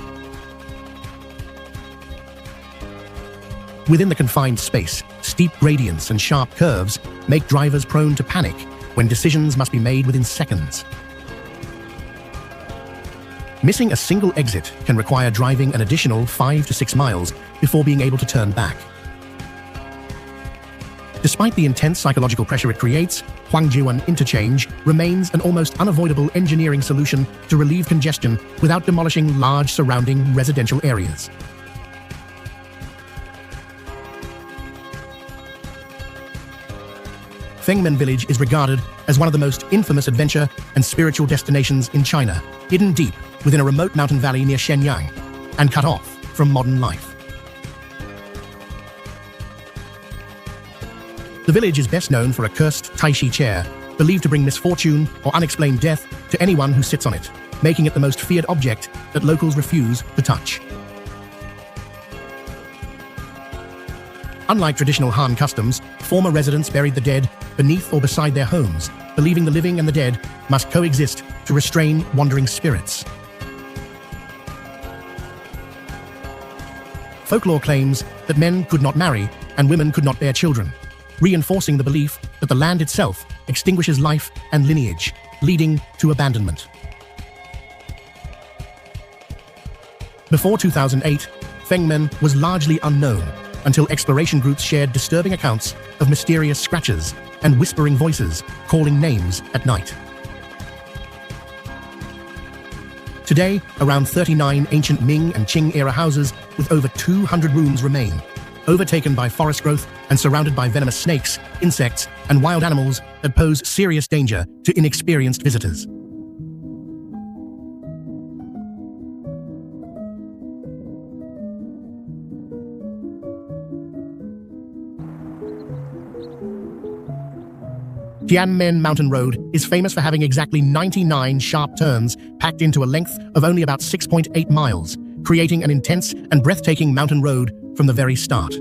Within the confined space, steep gradients and sharp curves make drivers prone to panic when decisions must be made within seconds. Missing a single exit can require driving an additional 5 to 6 miles before being able to turn back. Despite the intense psychological pressure it creates, Huangjuan Interchange remains an almost unavoidable engineering solution to relieve congestion without demolishing large surrounding residential areas. Fengmen Village is regarded as one of the most infamous adventure and spiritual destinations in China, hidden deep within a remote mountain valley near Shenyang, and cut off from modern life. The village is best known for a cursed Taishi chair, believed to bring misfortune or unexplained death to anyone who sits on it, making it the most feared object that locals refuse to touch. Unlike traditional Han customs, former residents buried the dead beneath or beside their homes, believing the living and the dead must coexist to restrain wandering spirits. Folklore claims that men could not marry and women could not bear children, reinforcing the belief that the land itself extinguishes life and lineage, leading to abandonment. Before 2008, Fengmen was largely unknown until exploration groups shared disturbing accounts of mysterious scratches and whispering voices calling names at night. Today, around 39 ancient Ming and Qing-era houses with over 200 rooms remain, overtaken by forest growth and surrounded by venomous snakes, insects, and wild animals that pose serious danger to inexperienced visitors. Tianmen Mountain Road is famous for having exactly 99 sharp turns packed into a length of only about 6.8 miles, creating an intense and breathtaking mountain road from the very start.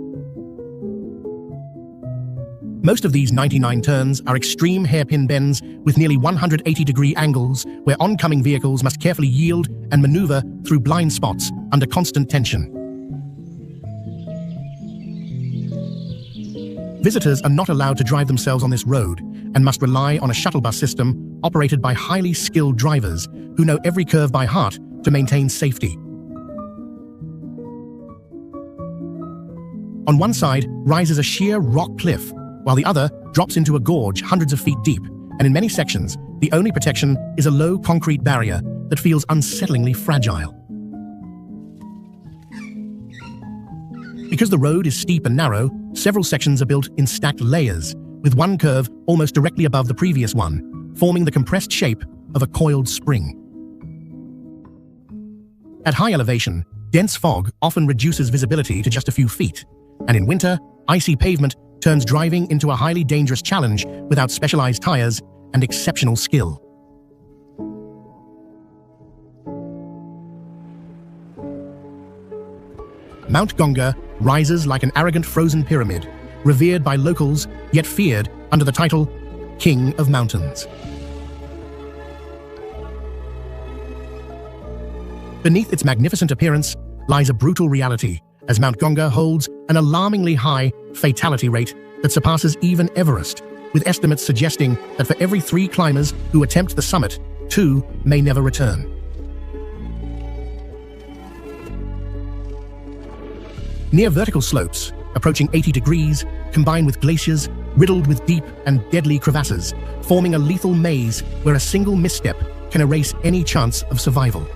Most of these 99 turns are extreme hairpin bends with nearly 180-degree angles where oncoming vehicles must carefully yield and maneuver through blind spots under constant tension. Visitors are not allowed to drive themselves on this road and must rely on a shuttle bus system operated by highly skilled drivers who know every curve by heart to maintain safety. On one side rises a sheer rock cliff, while the other drops into a gorge hundreds of feet deep, and in many sections, the only protection is a low concrete barrier that feels unsettlingly fragile. Because the road is steep and narrow, several sections are built in stacked layers, with one curve almost directly above the previous one, forming the compressed shape of a coiled spring. At high elevation, dense fog often reduces visibility to just a few feet, and in winter, icy pavement turns driving into a highly dangerous challenge without specialized tires and exceptional skill. Mount Gonga rises like an arrogant frozen pyramid, revered by locals yet feared under the title King of Mountains. Beneath its magnificent appearance lies a brutal reality, as Mount Gonga holds an alarmingly high fatality rate that surpasses even Everest, with estimates suggesting that for every 3 climbers who attempt the summit, 2 may never return. Near vertical slopes, approaching 80 degrees, combine with glaciers riddled with deep and deadly crevasses, forming a lethal maze where a single misstep can erase any chance of survival.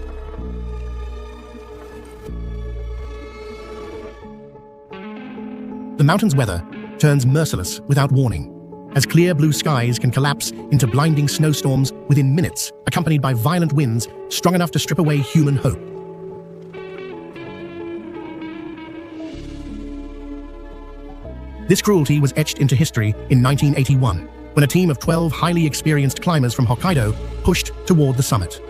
The mountain's weather turns merciless without warning, as clear blue skies can collapse into blinding snowstorms within minutes, accompanied by violent winds strong enough to strip away human hope. This cruelty was etched into history in 1981, when a team of 12 highly experienced climbers from Hokkaido pushed toward the summit.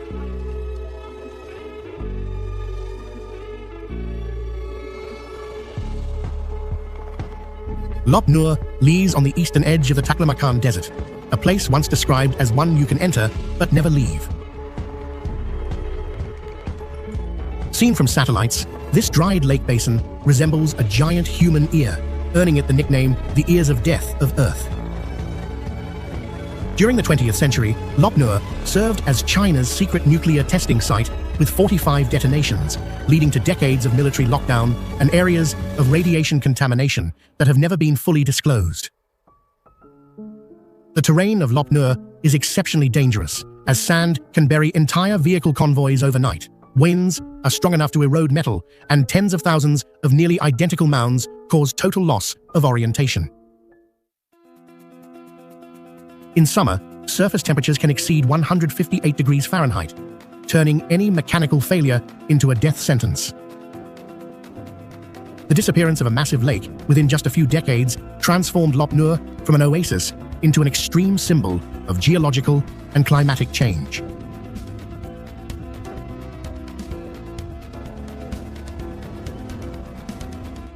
Lop Nur lies on the eastern edge of the Taklamakan Desert, a place once described as one you can enter but never leave. Seen from satellites, this dried lake basin resembles a giant human ear, earning it the nickname the Ears of Death of Earth. During the 20th century, Lop Nur served as China's secret nuclear testing site with 45 detonations, leading to decades of military lockdown and areas of radiation contamination that have never been fully disclosed. The terrain of Lop Nur is exceptionally dangerous, as sand can bury entire vehicle convoys overnight. Winds are strong enough to erode metal, and tens of thousands of nearly identical mounds cause total loss of orientation. In summer, surface temperatures can exceed 158 degrees Fahrenheit, turning any mechanical failure into a death sentence. The disappearance of a massive lake within just a few decades transformed Lop Nur from an oasis into an extreme symbol of geological and climatic change.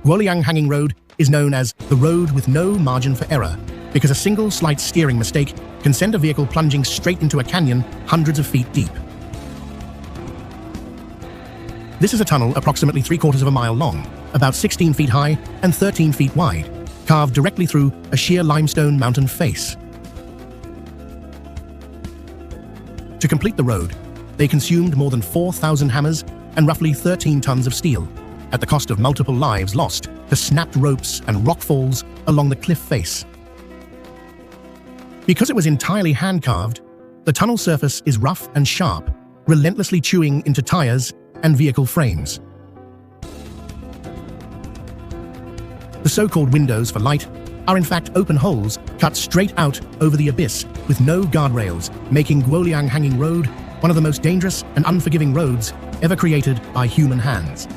Guoliang Hanging Road is known as the road with no margin for error, because a single slight steering mistake can send a vehicle plunging straight into a canyon hundreds of feet deep. This is a tunnel approximately 3/4 of a mile long, about 16 feet high and 13 feet wide, carved directly through a sheer limestone mountain face. To complete the road, they consumed more than 4,000 hammers and roughly 13 tons of steel, at the cost of multiple lives lost to snapped ropes and rock falls along the cliff face. Because it was entirely hand-carved, the tunnel surface is rough and sharp, relentlessly chewing into tires and vehicle frames. The so-called windows for light are in fact open holes cut straight out over the abyss with no guardrails, making Guoliang Hanging Road one of the most dangerous and unforgiving roads ever created by human hands.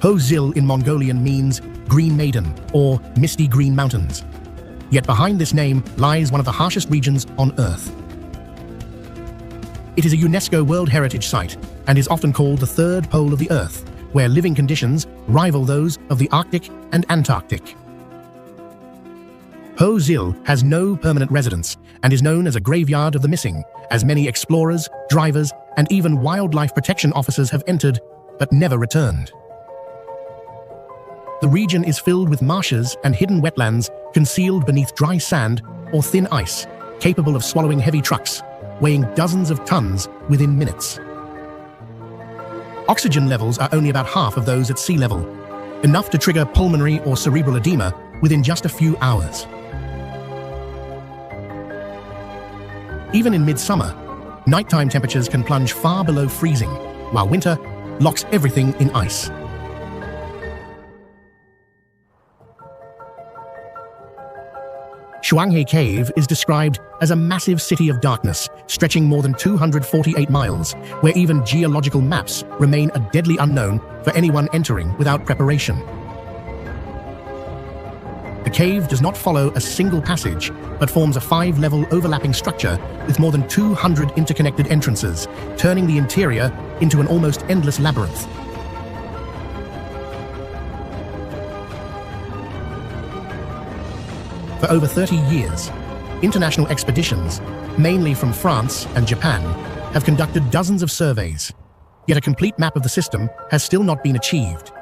Ho Zil in Mongolian means Green Maiden or Misty Green Mountains. Yet behind this name lies one of the harshest regions on Earth. It is a UNESCO World Heritage Site and is often called the third pole of the Earth, where living conditions rival those of the Arctic and Antarctic. Ho Zil has no permanent residents and is known as a graveyard of the missing, as many explorers, drivers, and even wildlife protection officers have entered but never returned. The region is filled with marshes and hidden wetlands concealed beneath dry sand or thin ice, capable of swallowing heavy trucks, weighing dozens of tons within minutes. Oxygen levels are only about half of those at sea level, enough to trigger pulmonary or cerebral edema within just a few hours. Even in midsummer, nighttime temperatures can plunge far below freezing, while winter locks everything in ice. Shuanghe Cave is described as a massive city of darkness, stretching more than 248 miles, where even geological maps remain a deadly unknown for anyone entering without preparation. The cave does not follow a single passage, but forms a 5-level overlapping structure with more than 200 interconnected entrances, turning the interior into an almost endless labyrinth. For over 30 years, international expeditions, mainly from France and Japan, have conducted dozens of surveys, yet a complete map of the system has still not been achieved.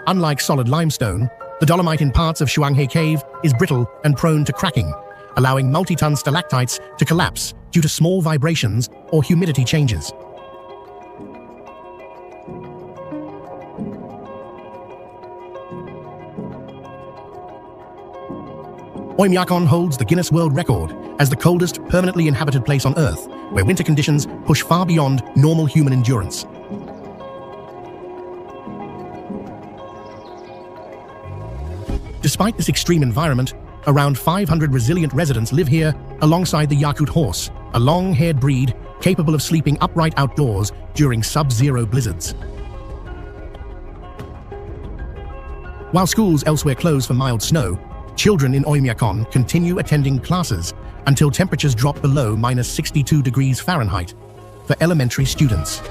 Unlike solid limestone, the dolomite in parts of Shuanghe Cave is brittle and prone to cracking, allowing multi-ton stalactites to collapse due to small vibrations or humidity changes. Oymyakon holds the Guinness World Record as the coldest permanently inhabited place on Earth, where winter conditions push far beyond normal human endurance. Despite this extreme environment, around 500 resilient residents live here alongside the Yakut horse, a long-haired breed capable of sleeping upright outdoors during sub-zero blizzards. While schools elsewhere close for mild snow, children in Oymyakon continue attending classes until temperatures drop below -62 degrees Fahrenheit for elementary students.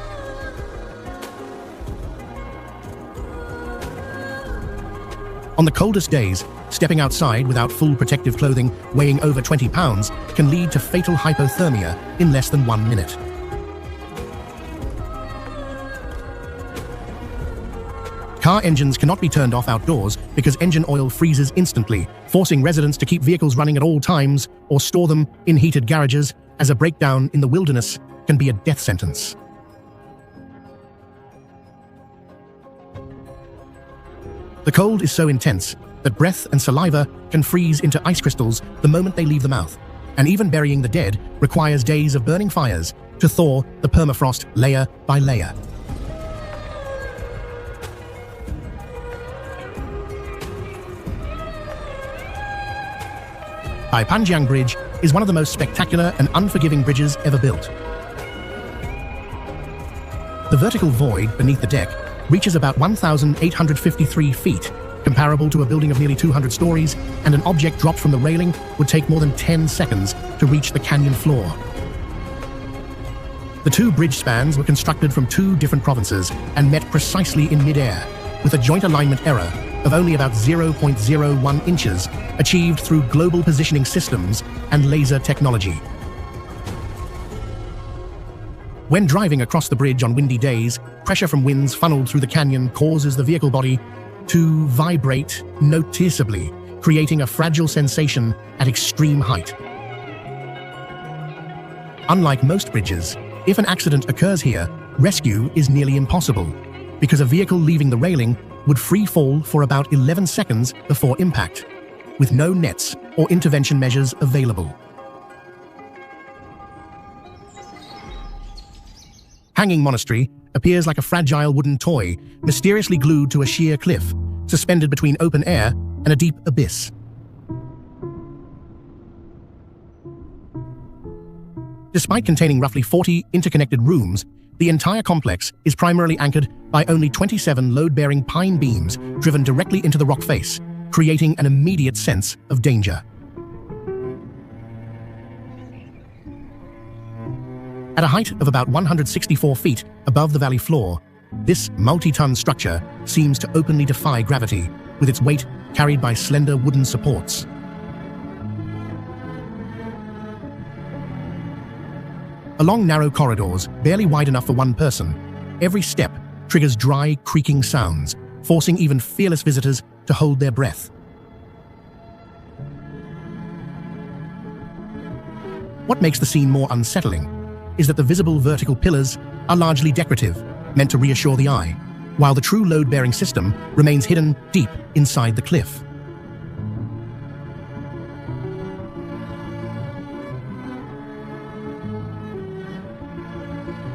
On the coldest days, stepping outside without full protective clothing weighing over 20 pounds can lead to fatal hypothermia in less than 1 minute. Car engines cannot be turned off outdoors because engine oil freezes instantly, forcing residents to keep vehicles running at all times or store them in heated garages, as a breakdown in the wilderness can be a death sentence. The cold is so intense that breath and saliva can freeze into ice crystals the moment they leave the mouth, and even burying the dead requires days of burning fires to thaw the permafrost layer by layer. Panjiang Bridge is one of the most spectacular and unforgiving bridges ever built. The vertical void beneath the deck reaches about 1,853 feet, comparable to a building of nearly 200 stories, and an object dropped from the railing would take more than 10 seconds to reach the canyon floor. The two bridge spans were constructed from two different provinces and met precisely in mid-air, with a joint alignment error of only about 0.01 inches, achieved through global positioning systems and laser technology. When driving across the bridge on windy days, pressure from winds funneled through the canyon causes the vehicle body to vibrate noticeably, creating a fragile sensation at extreme height. Unlike most bridges, if an accident occurs here, rescue is nearly impossible, because a vehicle leaving the railing would free fall for about 11 seconds before impact, with no nets or intervention measures available. Hanging Monastery appears like a fragile wooden toy, mysteriously glued to a sheer cliff, suspended between open air and a deep abyss. Despite containing roughly 40 interconnected rooms, the entire complex is primarily anchored by only 27 load-bearing pine beams driven directly into the rock face, creating an immediate sense of danger. At a height of about 164 feet above the valley floor, this multi-ton structure seems to openly defy gravity, with its weight carried by slender wooden supports. Along narrow corridors, barely wide enough for one person, every step triggers dry, creaking sounds, forcing even fearless visitors to hold their breath. What makes the scene more unsettling is that the visible vertical pillars are largely decorative, meant to reassure the eye, while the true load-bearing system remains hidden deep inside the cliff.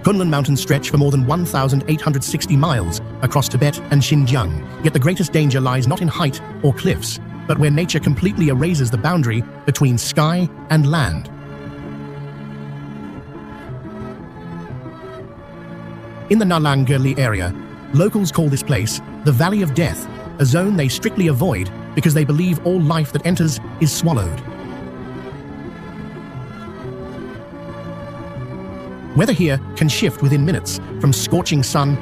Kunlun Mountains stretch for more than 1,860 miles across Tibet and Xinjiang, yet the greatest danger lies not in height or cliffs, but where nature completely erases the boundary between sky and land. In the Nalangirli area, locals call this place the Valley of Death, a zone they strictly avoid because they believe all life that enters is swallowed. Weather here can shift within minutes, from scorching sun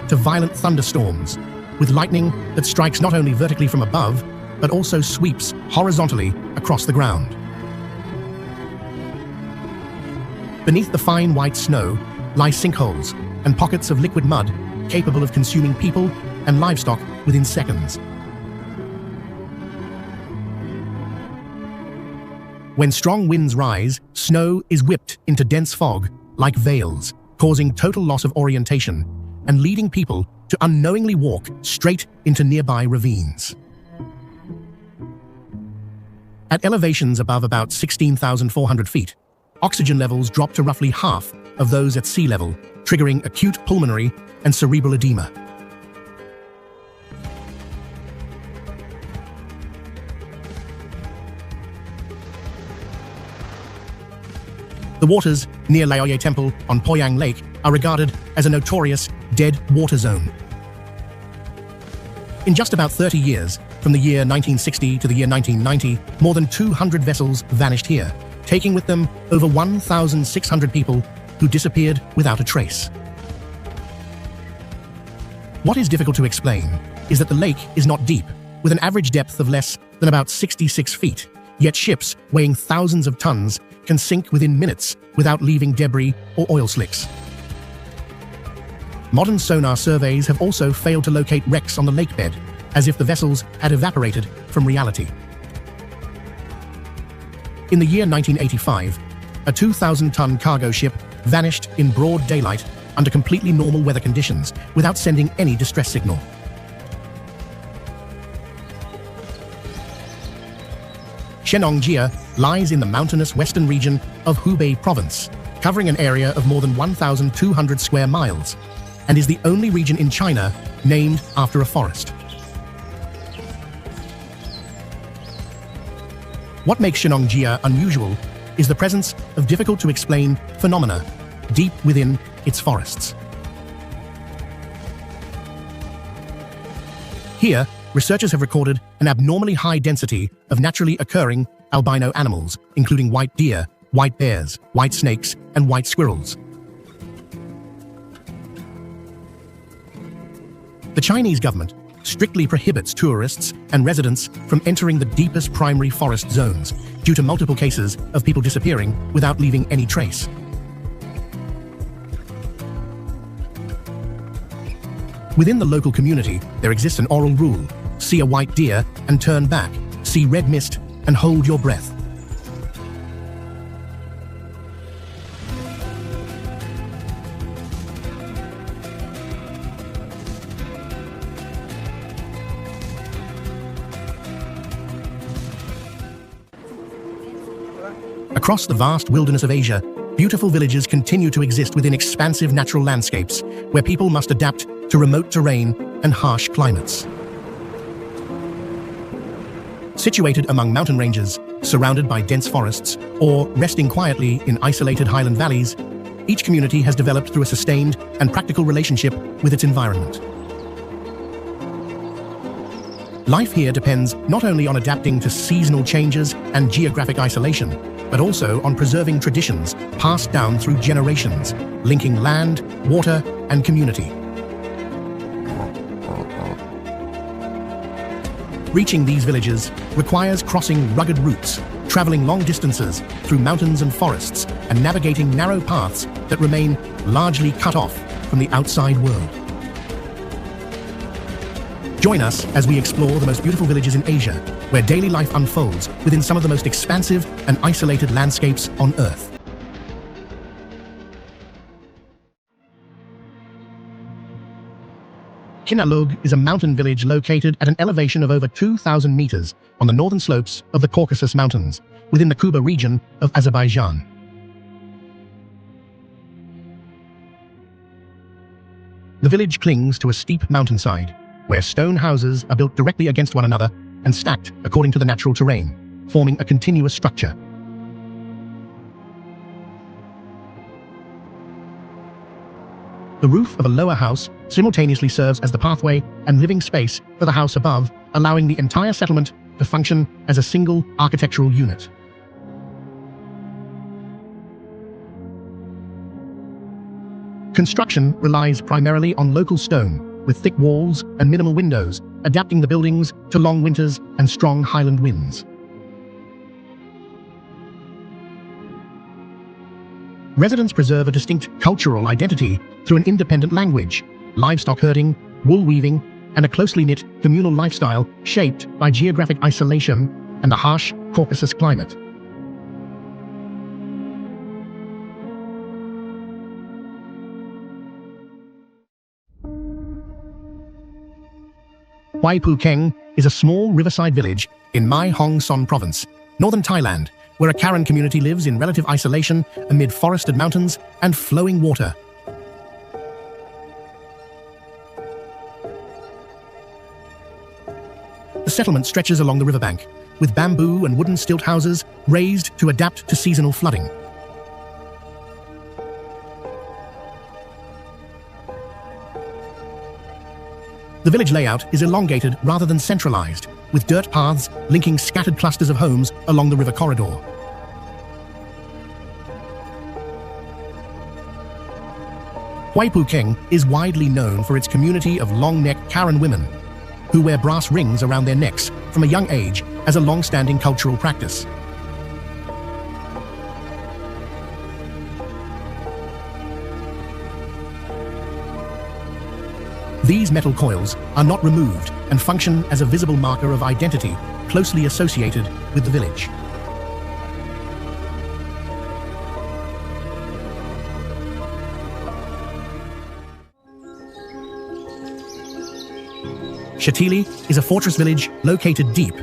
to violent thunderstorms, with lightning that strikes not only vertically from above, but also sweeps horizontally across the ground. Beneath the fine white snow lie sinkholes and pockets of liquid mud capable of consuming people and livestock within seconds. When strong winds rise, snow is whipped into dense fog like veils, causing total loss of orientation and leading people to unknowingly walk straight into nearby ravines. At elevations above about 16,400 feet, oxygen levels drop to roughly half of those at sea level, triggering acute pulmonary and cerebral edema. The waters near Laoye Temple on Poyang Lake are regarded as a notorious dead water zone. In just about 30 years, from the year 1960 to the year 1990, more than 200 vessels vanished here, taking with them over 1,600 people who disappeared without a trace. What is difficult to explain is that the lake is not deep, with an average depth of less than about 66 feet, yet ships weighing thousands of tons can sink within minutes without leaving debris or oil slicks. Modern sonar surveys have also failed to locate wrecks on the lake bed, as if the vessels had evaporated from reality. In the year 1985, a 2,000-ton cargo ship vanished in broad daylight under completely normal weather conditions without sending any distress signal. Shenongjia lies in the mountainous western region of Hubei province, covering an area of more than 1,200 square miles, and is the only region in China named after a forest. What makes Shenongjia unusual is the presence of difficult-to-explain phenomena deep within its forests. Here, researchers have recorded an abnormally high density of naturally occurring albino animals, including white deer, white bears, white snakes, and white squirrels. The Chinese government strictly prohibits tourists and residents from entering the deepest primary forest zones due to multiple cases of people disappearing without leaving any trace. Within the local community, there exists an oral rule: see a white deer and turn back, see red mist and hold your breath. Across the vast wilderness of Asia, beautiful villages continue to exist within expansive natural landscapes where people must adapt to remote terrain and harsh climates. Situated among mountain ranges, surrounded by dense forests, or resting quietly in isolated highland valleys, each community has developed through a sustained and practical relationship with its environment. Life here depends not only on adapting to seasonal changes and geographic isolation, but also on preserving traditions passed down through generations, linking land, water, and community. Reaching these villages requires crossing rugged routes, traveling long distances through mountains and forests, and navigating narrow paths that remain largely cut off from the outside world. Join us as we explore the most beautiful villages in Asia, where daily life unfolds within some of the most expansive and isolated landscapes on Earth. Kinalug is a mountain village located at an elevation of over 2,000 meters on the northern slopes of the Caucasus Mountains, within the Kuba region of Azerbaijan. The village clings to a steep mountainside, where stone houses are built directly against one another and stacked according to the natural terrain, forming a continuous structure. The roof of a lower house simultaneously serves as the pathway and living space for the house above, allowing the entire settlement to function as a single architectural unit. Construction relies primarily on local stone, with thick walls and minimal windows, adapting the buildings to long winters and strong highland winds. Residents preserve a distinct cultural identity through an independent language, livestock herding, wool weaving, and a closely knit communal lifestyle shaped by geographic isolation and a harsh Caucasus climate. Hwai Pu Keng is a small riverside village in Mae Hong Son province, northern Thailand, where a Karen community lives in relative isolation amid forested mountains and flowing water. The settlement stretches along the riverbank, with bamboo and wooden stilt houses raised to adapt to seasonal flooding. The village layout is elongated rather than centralized, with dirt paths linking scattered clusters of homes along the river corridor. Hwai Pu Keng is widely known for its community of long-necked Karen women, who wear brass rings around their necks from a young age as a long-standing cultural practice. These metal coils are not removed and function as a visible marker of identity closely associated with the village. Shatili is a fortress village located deep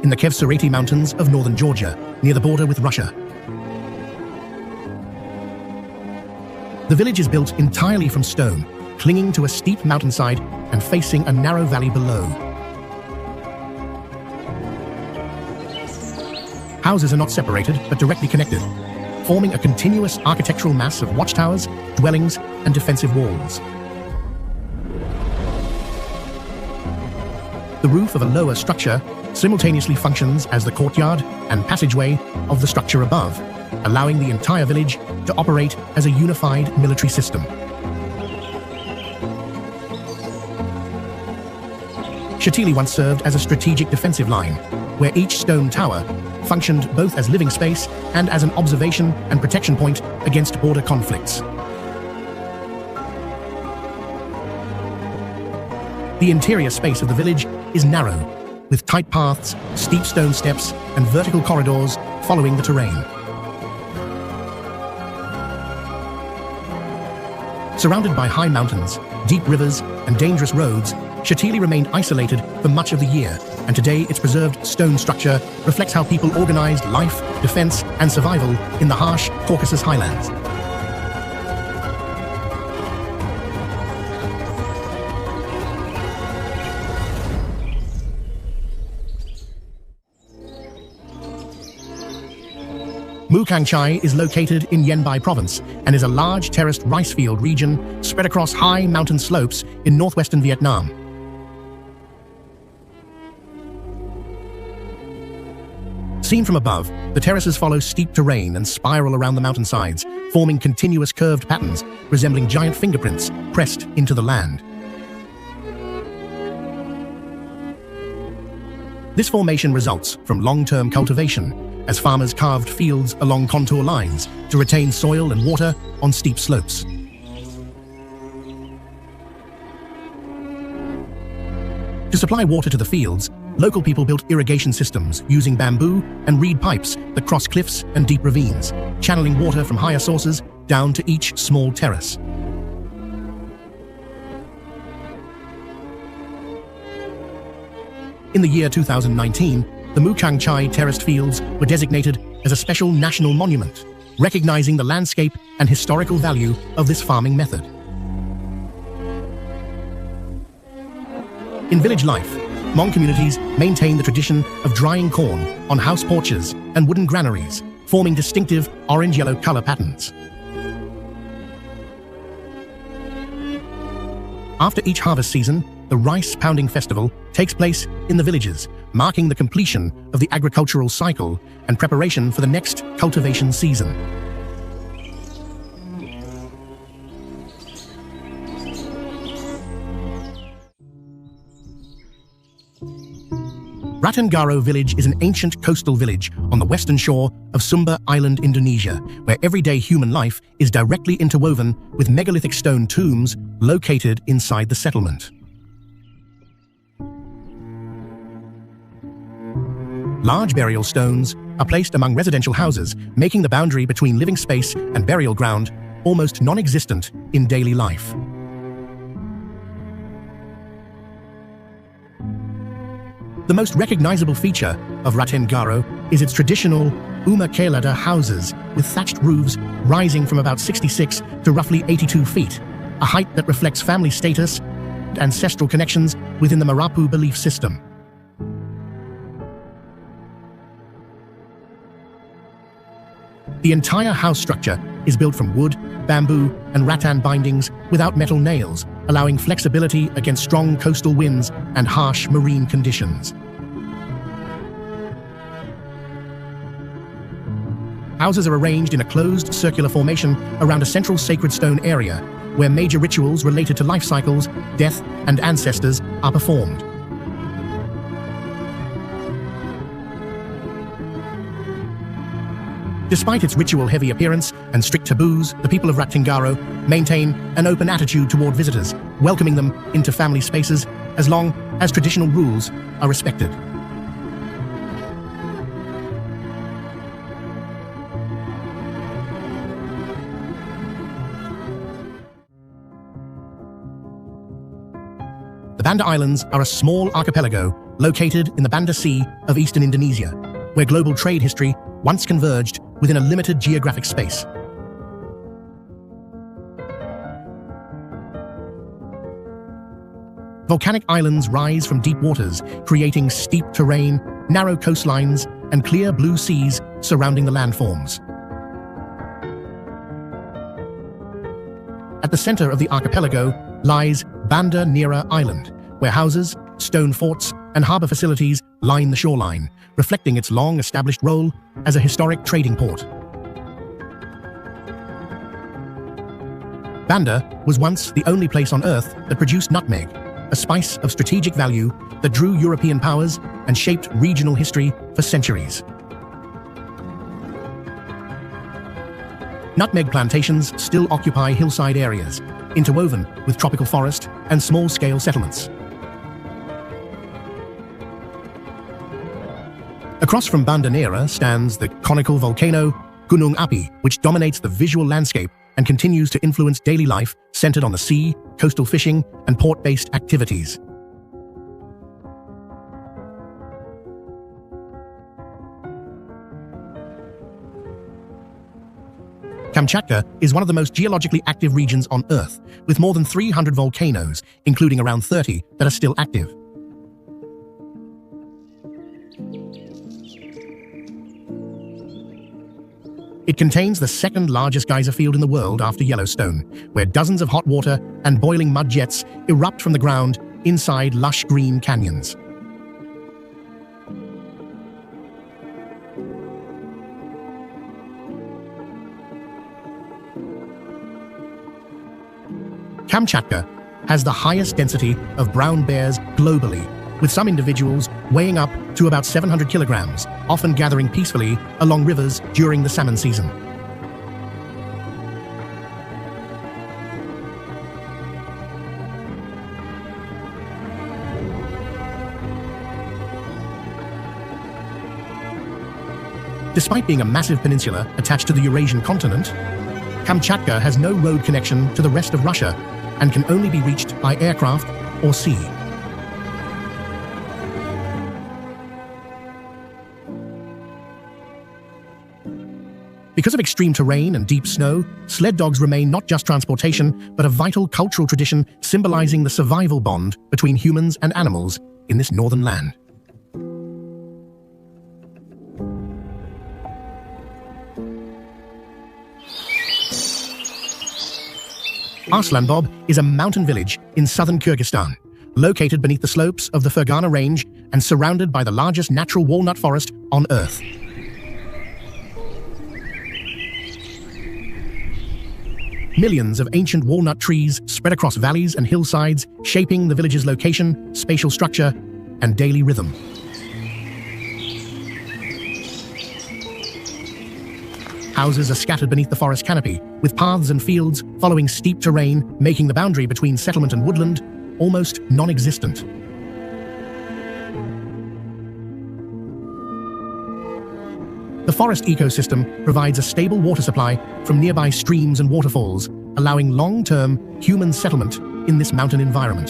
in the Kevsurati Mountains of northern Georgia, near the border with Russia. The village is built entirely from stone, clinging to a steep mountainside and facing a narrow valley below. Houses are not separated, but directly connected, forming a continuous architectural mass of watchtowers, dwellings, and defensive walls. The roof of a lower structure simultaneously functions as the courtyard and passageway of the structure above, allowing the entire village to operate as a unified military system. Scenic once served as a strategic defensive line, where each stone tower functioned both as living space and as an observation and protection point against border conflicts. The interior space of the village is narrow, with tight paths, steep stone steps, and vertical corridors following the terrain. Surrounded by high mountains, deep rivers, and dangerous roads, Scenic remained isolated for much of the year, and today its preserved stone structure reflects how people organized life, defense, and survival in the harsh Caucasus highlands. Mukhangchai is located in Yenbai province and is a large terraced rice field region spread across high mountain slopes in northwestern Vietnam. Seen from above, the terraces follow steep terrain and spiral around the mountainsides, forming continuous curved patterns resembling giant fingerprints pressed into the land. This formation results from long-term cultivation, as farmers carved fields along contour lines to retain soil and water on steep slopes. To supply water to the fields, local people built irrigation systems using bamboo and reed pipes that cross cliffs and deep ravines, channeling water from higher sources down to each small terrace. In the year 2019, the Mukhangchai terraced fields were designated as a special national monument, recognizing the landscape and historical value of this farming method. In village life, Hmong communities maintain the tradition of drying corn on house porches and wooden granaries, forming distinctive orange-yellow color patterns. After each harvest season, the rice pounding festival takes place in the villages, marking the completion of the agricultural cycle and preparation for the next cultivation season. Ratengaro village is an ancient coastal village on the western shore of Sumba Island, Indonesia, where everyday human life is directly interwoven with megalithic stone tombs located inside the settlement. Large burial stones are placed among residential houses, making the boundary between living space and burial ground almost non-existent in daily life. The most recognizable feature of Ratengaro is its traditional Umakelada houses with thatched roofs rising from about 66 to roughly 82 feet, a height that reflects family status and ancestral connections within the Marapu belief system. The entire house structure is built from wood, bamboo, and rattan bindings without metal nails, allowing flexibility against strong coastal winds and harsh marine conditions. Houses are arranged in a closed circular formation around a central sacred stone area, where major rituals related to life cycles, death, and ancestors are performed. Despite its ritual-heavy appearance and strict taboos, the people of Ratengaro maintain an open attitude toward visitors, welcoming them into family spaces as long as traditional rules are respected. The Banda Islands are a small archipelago located in the Banda Sea of eastern Indonesia, where global trade history once converged within a limited geographic space. Volcanic islands rise from deep waters, creating steep terrain, narrow coastlines, and clear blue seas surrounding the landforms. At the center of the archipelago lies Banda Nira Island, where houses, stone forts, and harbor facilities line the shoreline, reflecting its long-established role as a historic trading port. Banda was once the only place on Earth that produced nutmeg, a spice of strategic value that drew European powers and shaped regional history for centuries. Nutmeg plantations still occupy hillside areas, interwoven with tropical forest and small-scale settlements. Across from Banda Neira stands the conical volcano Gunung Api, which dominates the visual landscape and continues to influence daily life centered on the sea, coastal fishing, and port-based activities. Kamchatka is one of the most geologically active regions on Earth, with more than 300 volcanoes, including around 30 that are still active. It contains the second largest geyser field in the world after Yellowstone, where dozens of hot water and boiling mud jets erupt from the ground inside lush green canyons. Kamchatka has the highest density of brown bears globally, with some individuals weighing up to about 700 kilograms, often gathering peacefully along rivers during the salmon season. Despite being a massive peninsula attached to the Eurasian continent, Kamchatka has no road connection to the rest of Russia and can only be reached by aircraft or sea. Because of extreme terrain and deep snow, sled dogs remain not just transportation, but a vital cultural tradition symbolizing the survival bond between humans and animals in this northern land. Arslanbob is a mountain village in southern Kyrgyzstan, located beneath the slopes of the Fergana Range and surrounded by the largest natural walnut forest on Earth. Millions of ancient walnut trees spread across valleys and hillsides, shaping the village's location, spatial structure, and daily rhythm. Houses are scattered beneath the forest canopy, with paths and fields following steep terrain, making the boundary between settlement and woodland almost non-existent. The forest ecosystem provides a stable water supply from nearby streams and waterfalls, allowing long-term human settlement in this mountain environment.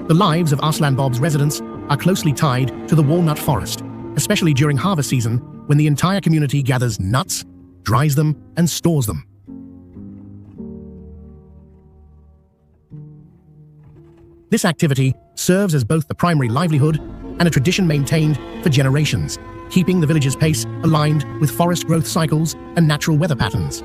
The lives of Arslanbob's residents are closely tied to the walnut forest, especially during harvest season when the entire community gathers nuts, dries them, and stores them. This activity serves as both the primary livelihood and a tradition maintained for generations, keeping the village's pace aligned with forest growth cycles and natural weather patterns.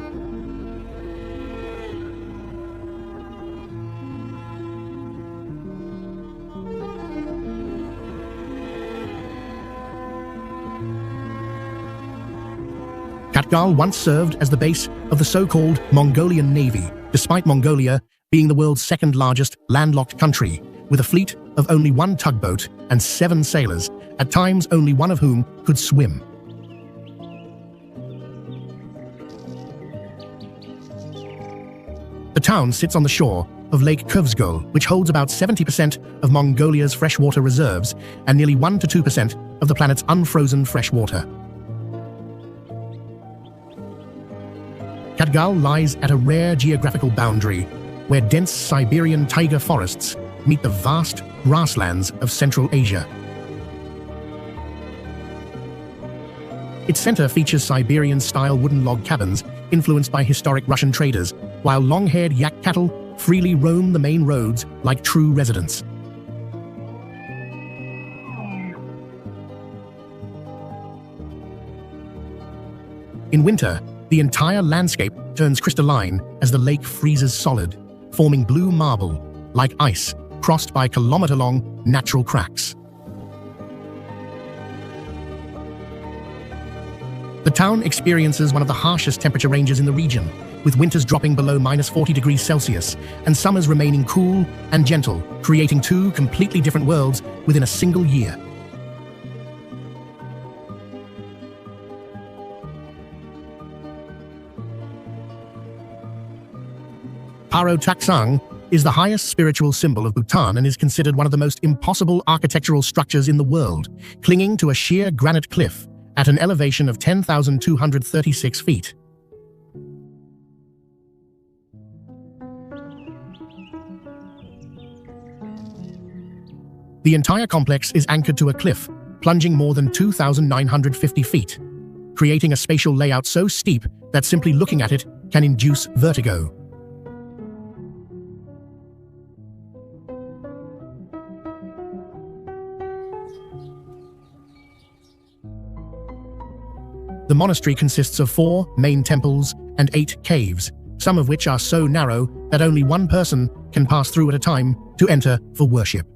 Khatgal once served as the base of the so-called Mongolian Navy, despite Mongolia being the world's second largest landlocked country, with a fleet of only one tugboat and 7 sailors, at times only one of whom could swim. The town sits on the shore of Lake Kvzgol, which holds about 70% of Mongolia's freshwater reserves and nearly 1 to 2% of the planet's unfrozen freshwater. Khatgal lies at a rare geographical boundary where dense Siberian taiga forests meet the vast grasslands of Central Asia. Its center features Siberian-style wooden log cabins influenced by historic Russian traders, while long-haired yak cattle freely roam the main roads like true residents. In winter, the entire landscape turns crystalline as the lake freezes solid, forming blue marble, like ice, crossed by kilometer-long natural cracks. The town experiences one of the harshest temperature ranges in the region, with winters dropping below -40 degrees Celsius and summers remaining cool and gentle, creating two completely different worlds within a single year. Paro Taksang is the highest spiritual symbol of Bhutan and is considered one of the most impossible architectural structures in the world, clinging to a sheer granite cliff at an elevation of 10,236 feet. The entire complex is anchored to a cliff, plunging more than 2,950 feet, creating a spatial layout so steep that simply looking at it can induce vertigo. The monastery consists of 4 main temples and 8 caves, some of which are so narrow that only one person can pass through at a time to enter for worship.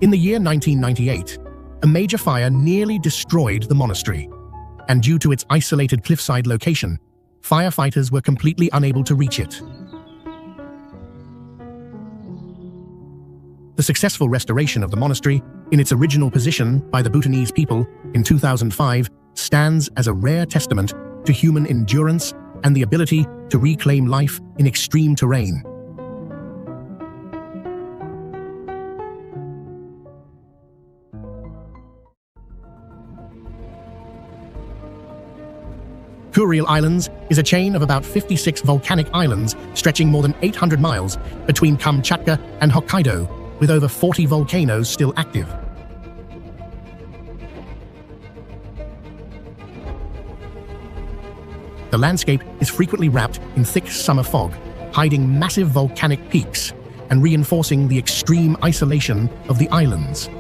In the year 1998, a major fire nearly destroyed the monastery, and due to its isolated cliffside location, firefighters were completely unable to reach it. The successful restoration of the monastery, in its original position by the Bhutanese people in 2005, stands as a rare testament to human endurance and the ability to reclaim life in extreme terrain. Surreal Islands is a chain of about 56 volcanic islands stretching more than 800 miles between Kamchatka and Hokkaido, with over 40 volcanoes still active. The landscape is frequently wrapped in thick summer fog, hiding massive volcanic peaks and reinforcing the extreme isolation of the islands.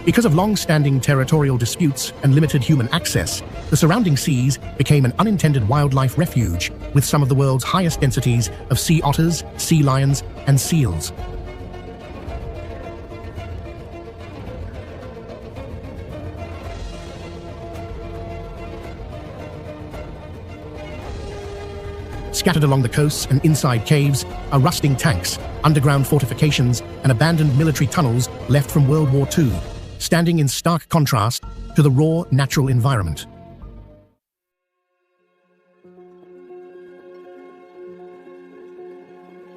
Because of long-standing territorial disputes and limited human access, the surrounding seas became an unintended wildlife refuge with some of the world's highest densities of sea otters, sea lions, and seals. Scattered along the coasts and inside caves are rusting tanks, underground fortifications, and abandoned military tunnels left from World War II, standing in stark contrast to the raw natural environment.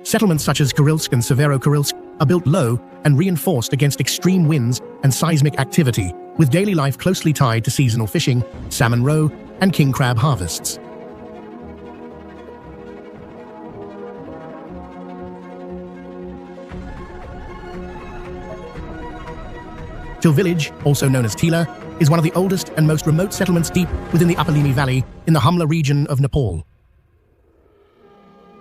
Settlements such as Kurilsk and Severokurilsk are built low and reinforced against extreme winds and seismic activity, with daily life closely tied to seasonal fishing, salmon roe, and king crab harvests. Til village, also known as Tila, is one of the oldest and most remote settlements deep within the Upper Limi Valley in the Humla region of Nepal.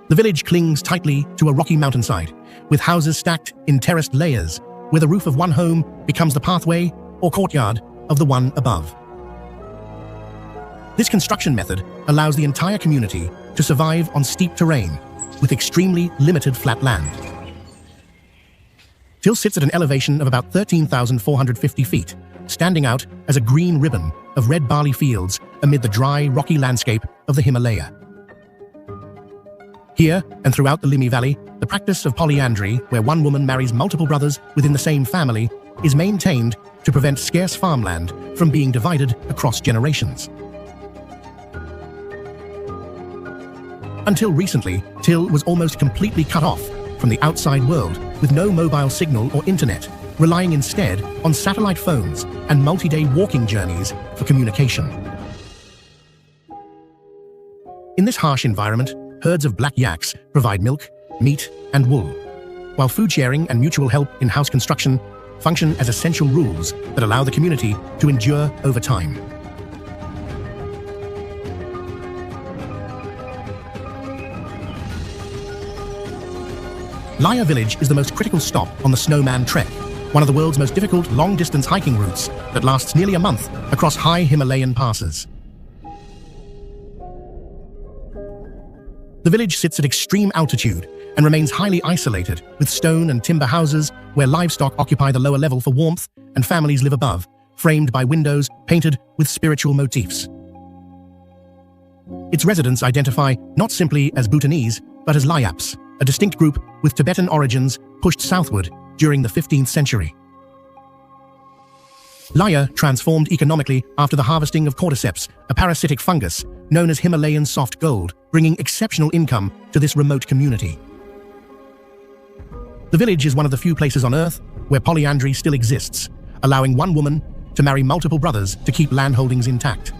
The village clings tightly to a rocky mountainside, with houses stacked in terraced layers, where the roof of one home becomes the pathway or courtyard of the one above. This construction method allows the entire community to survive on steep terrain, with extremely limited flat land. Til sits at an elevation of about 13,450 feet, standing out as a green ribbon of red barley fields amid the dry, rocky landscape of the Himalaya. Here, and throughout the Limi Valley, the practice of polyandry, where one woman marries multiple brothers within the same family, is maintained to prevent scarce farmland from being divided across generations. Until recently, Til was almost completely cut off from the outside world, with no mobile signal or internet, relying instead on satellite phones and multi-day walking journeys for communication. In this harsh environment, herds of black yaks provide milk, meat, and wool, while food sharing and mutual help in house construction function as essential rules that allow the community to endure over time. Laya Village is the most critical stop on the Snowman Trek, one of the world's most difficult long-distance hiking routes that lasts nearly a month across high Himalayan passes. The village sits at extreme altitude and remains highly isolated, with stone and timber houses where livestock occupy the lower level for warmth and families live above, framed by windows painted with spiritual motifs. Its residents identify not simply as Bhutanese, but as Layaps, a distinct group with Tibetan origins pushed southward during the 15th century. Laya transformed economically after the harvesting of cordyceps, a parasitic fungus known as Himalayan soft gold, bringing exceptional income to this remote community. The village is one of the few places on Earth where polyandry still exists, allowing one woman to marry multiple brothers to keep land holdings intact.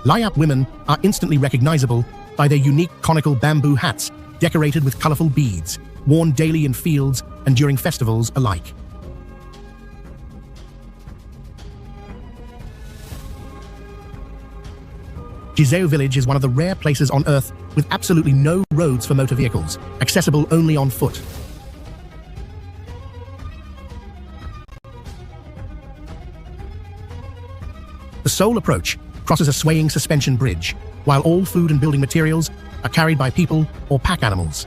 Layap women are instantly recognizable by their unique conical bamboo hats decorated with colorful beads, worn daily in fields and during festivals alike. Jizeo village is one of the rare places on Earth with absolutely no roads for motor vehicles, accessible only on foot. The sole approach crosses a swaying suspension bridge, while all food and building materials are carried by people or pack animals.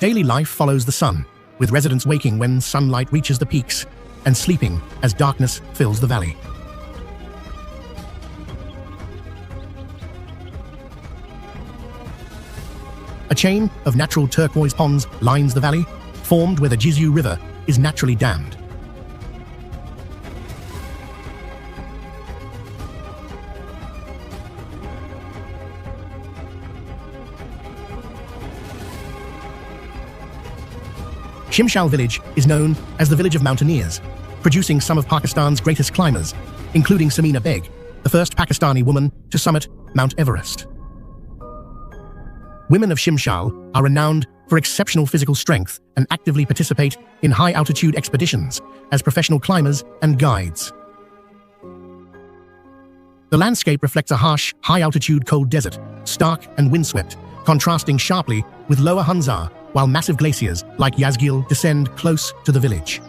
Daily life follows the sun, with residents waking when sunlight reaches the peaks and sleeping as darkness fills the valley. A chain of natural turquoise ponds lines the valley, formed where the Jizeu River is naturally dammed. Shimshal village is known as the village of mountaineers, producing some of Pakistan's greatest climbers, including Samina Beg, the first Pakistani woman to summit Mount Everest. Women of Shimshal are renowned for exceptional physical strength and actively participate in high-altitude expeditions as professional climbers and guides. The landscape reflects a harsh, high-altitude cold desert, stark and windswept, contrasting sharply with lower Hunzar, while massive glaciers like Yazgil descend close to the village.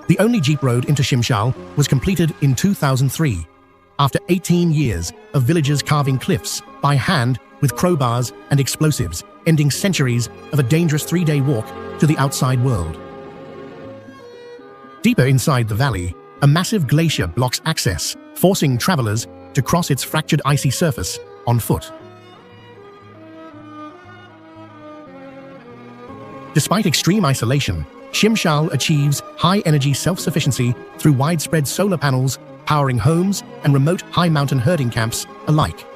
The only jeep road into Shimshal was completed in 2003, after 18 years of villagers carving cliffs by hand with crowbars and explosives, ending centuries of a dangerous 3-day walk to the outside world. Deeper inside the valley, a massive glacier blocks access, forcing travelers to cross its fractured icy surface on foot. Despite extreme isolation, Shimshal achieves high-energy self-sufficiency through widespread solar panels powering homes and remote high-mountain herding camps alike.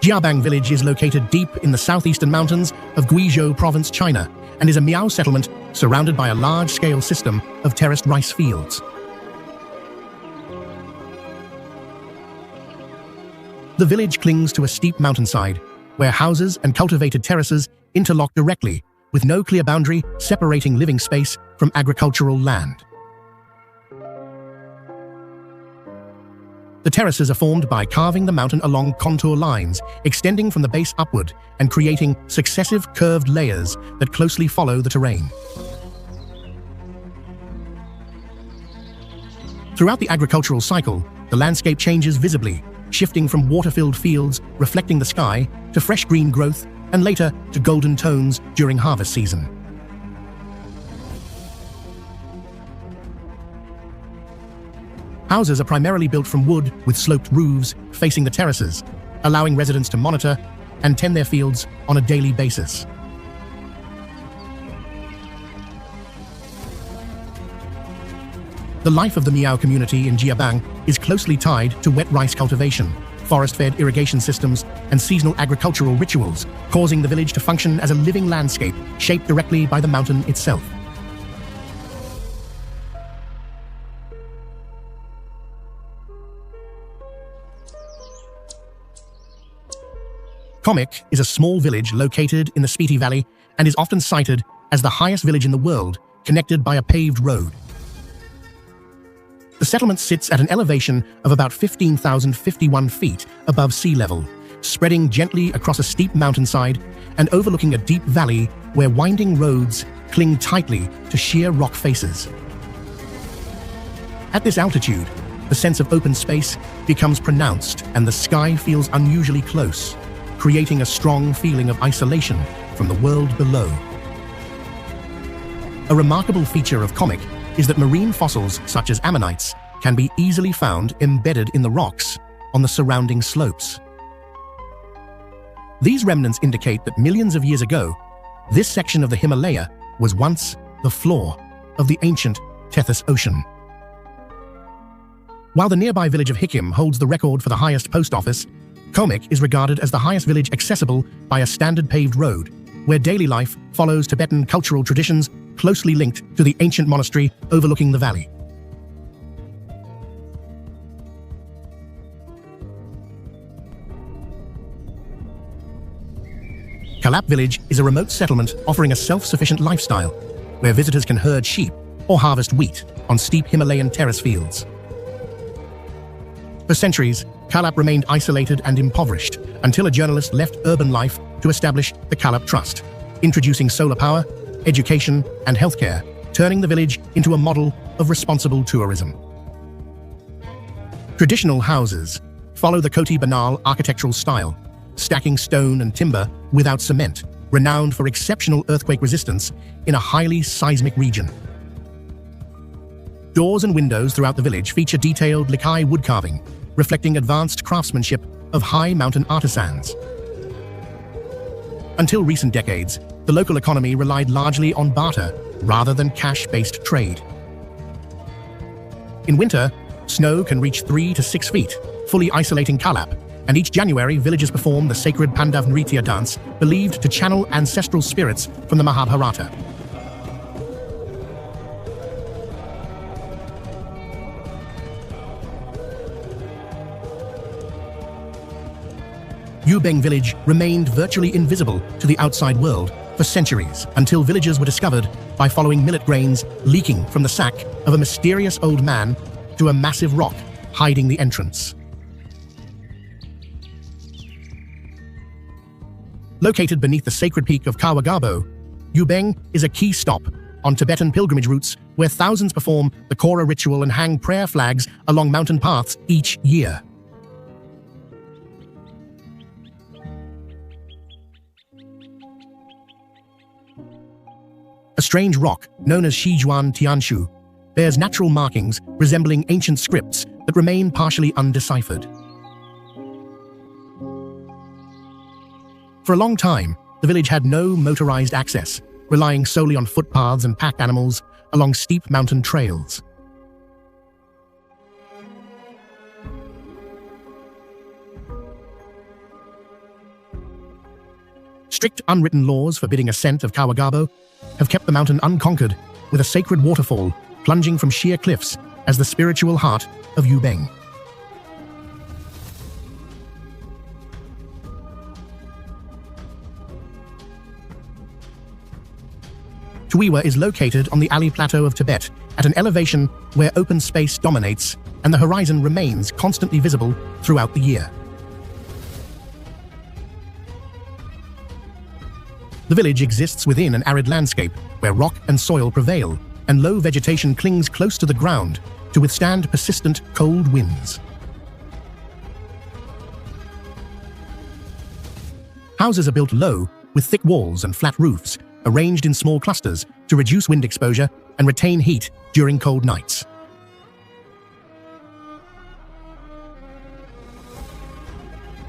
Jiabang village is located deep in the southeastern mountains of Guizhou province, China, and is a Miao settlement surrounded by a large-scale system of terraced rice fields. The village clings to a steep mountainside, where houses and cultivated terraces interlock directly, with no clear boundary separating living space from agricultural land. The terraces are formed by carving the mountain along contour lines, extending from the base upward and creating successive curved layers that closely follow the terrain. Throughout the agricultural cycle, the landscape changes visibly, shifting from water-filled fields reflecting the sky to fresh green growth and later to golden tones during harvest season. Houses are primarily built from wood with sloped roofs facing the terraces, allowing residents to monitor and tend their fields on a daily basis. The life of the Miao community in Jiabang is closely tied to wet rice cultivation, forest-fed irrigation systems, and seasonal agricultural rituals, causing the village to function as a living landscape shaped directly by the mountain itself. Comic is a small village located in the Spiti Valley and is often cited as the highest village in the world, connected by a paved road. The settlement sits at an elevation of about 15,051 feet above sea level, spreading gently across a steep mountainside and overlooking a deep valley where winding roads cling tightly to sheer rock faces. At this altitude, the sense of open space becomes pronounced and the sky feels unusually close, creating a strong feeling of isolation from the world below. A remarkable feature of Comic is that marine fossils such as ammonites can be easily found embedded in the rocks on the surrounding slopes. These remnants indicate that millions of years ago, this section of the Himalaya was once the floor of the ancient Tethys Ocean. While the nearby village of Hikim holds the record for the highest post office, Comic is regarded as the highest village accessible by a standard paved road, where daily life follows Tibetan cultural traditions closely linked to the ancient monastery overlooking the valley. Kalap village is a remote settlement offering a self-sufficient lifestyle, where visitors can herd sheep or harvest wheat on steep Himalayan terrace fields. For centuries, Kalap remained isolated and impoverished until a journalist left urban life to establish the Kalap Trust, introducing solar power, education, and healthcare, turning the village into a model of responsible tourism. Traditional houses follow the Koti Banal architectural style, stacking stone and timber without cement, renowned for exceptional earthquake resistance in a highly seismic region. Doors and windows throughout the village feature detailed Likai wood carving, reflecting advanced craftsmanship of high mountain artisans. Until recent decades, the local economy relied largely on barter rather than cash-based trade. In winter, snow can reach 3 to 6 feet, fully isolating Kalap, and each January villagers perform the sacred Pandav Nritya dance, believed to channel ancestral spirits from the Mahabharata. Yubeng village remained virtually invisible to the outside world for centuries, until villagers were discovered by following millet grains leaking from the sack of a mysterious old man to a massive rock hiding the entrance. Located beneath the sacred peak of Kawagabo, Yubeng is a key stop on Tibetan pilgrimage routes where thousands perform the Kora ritual and hang prayer flags along mountain paths each year. A strange rock, known as Shijuan Tianshu, bears natural markings resembling ancient scripts that remain partially undeciphered. For a long time, the village had no motorized access, relying solely on footpaths and pack animals along steep mountain trails. Strict unwritten laws forbidding ascent of Kawagabo have kept the mountain unconquered, with a sacred waterfall plunging from sheer cliffs as the spiritual heart of Yubeng. Tuiwa is located on the Ali Plateau of Tibet at an elevation where open space dominates and the horizon remains constantly visible throughout the year. The village exists within an arid landscape where rock and soil prevail and low vegetation clings close to the ground to withstand persistent cold winds. Houses are built low with thick walls and flat roofs, arranged in small clusters to reduce wind exposure and retain heat during cold nights.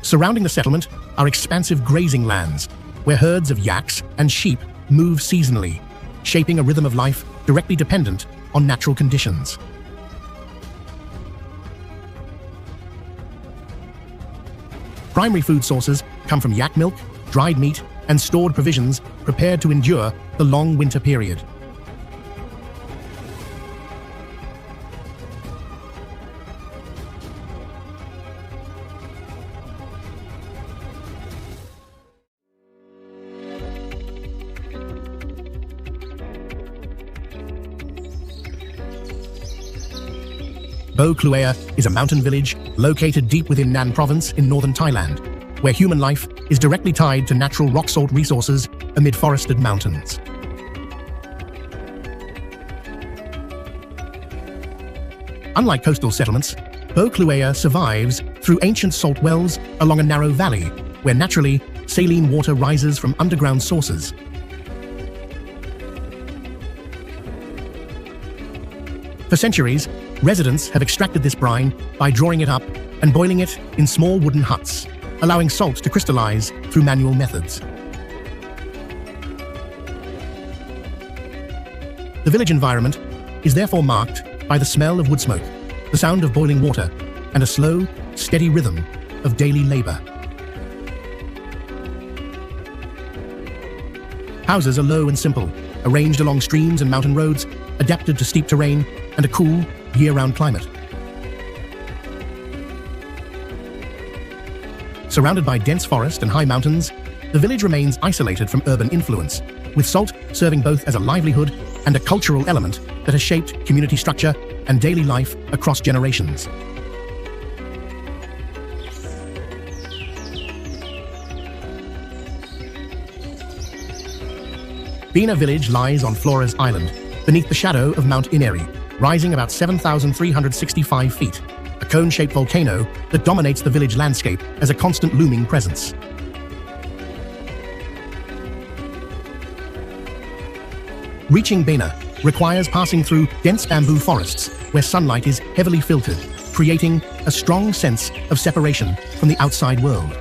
Surrounding the settlement are expansive grazing lands, where herds of yaks and sheep move seasonally, shaping a rhythm of life directly dependent on natural conditions. Primary food sources come from yak milk, dried meat, and stored provisions prepared to endure the long winter period. Bo Kluea is a mountain village located deep within Nan Province in northern Thailand, where human life is directly tied to natural rock salt resources amid forested mountains. Unlike coastal settlements, Bo Kluea survives through ancient salt wells along a narrow valley, where naturally, saline water rises from underground sources. For centuries, residents have extracted this brine by drawing it up and boiling it in small wooden huts, allowing salt to crystallize through manual methods. The village environment is therefore marked by the smell of wood smoke, the sound of boiling water, and a slow, steady rhythm of daily labor. Houses are low and simple, arranged along streams and mountain roads, adapted to steep terrain and a cool, year-round climate. Surrounded by dense forest and high mountains, the village remains isolated from urban influence, with salt serving both as a livelihood and a cultural element that has shaped community structure and daily life across generations. Bina village lies on Flora's Island, beneath the shadow of Mount Ineri, rising about 7,365 feet, a cone-shaped volcano that dominates the village landscape as a constant looming presence. Reaching Bina requires passing through dense bamboo forests where sunlight is heavily filtered, creating a strong sense of separation from the outside world.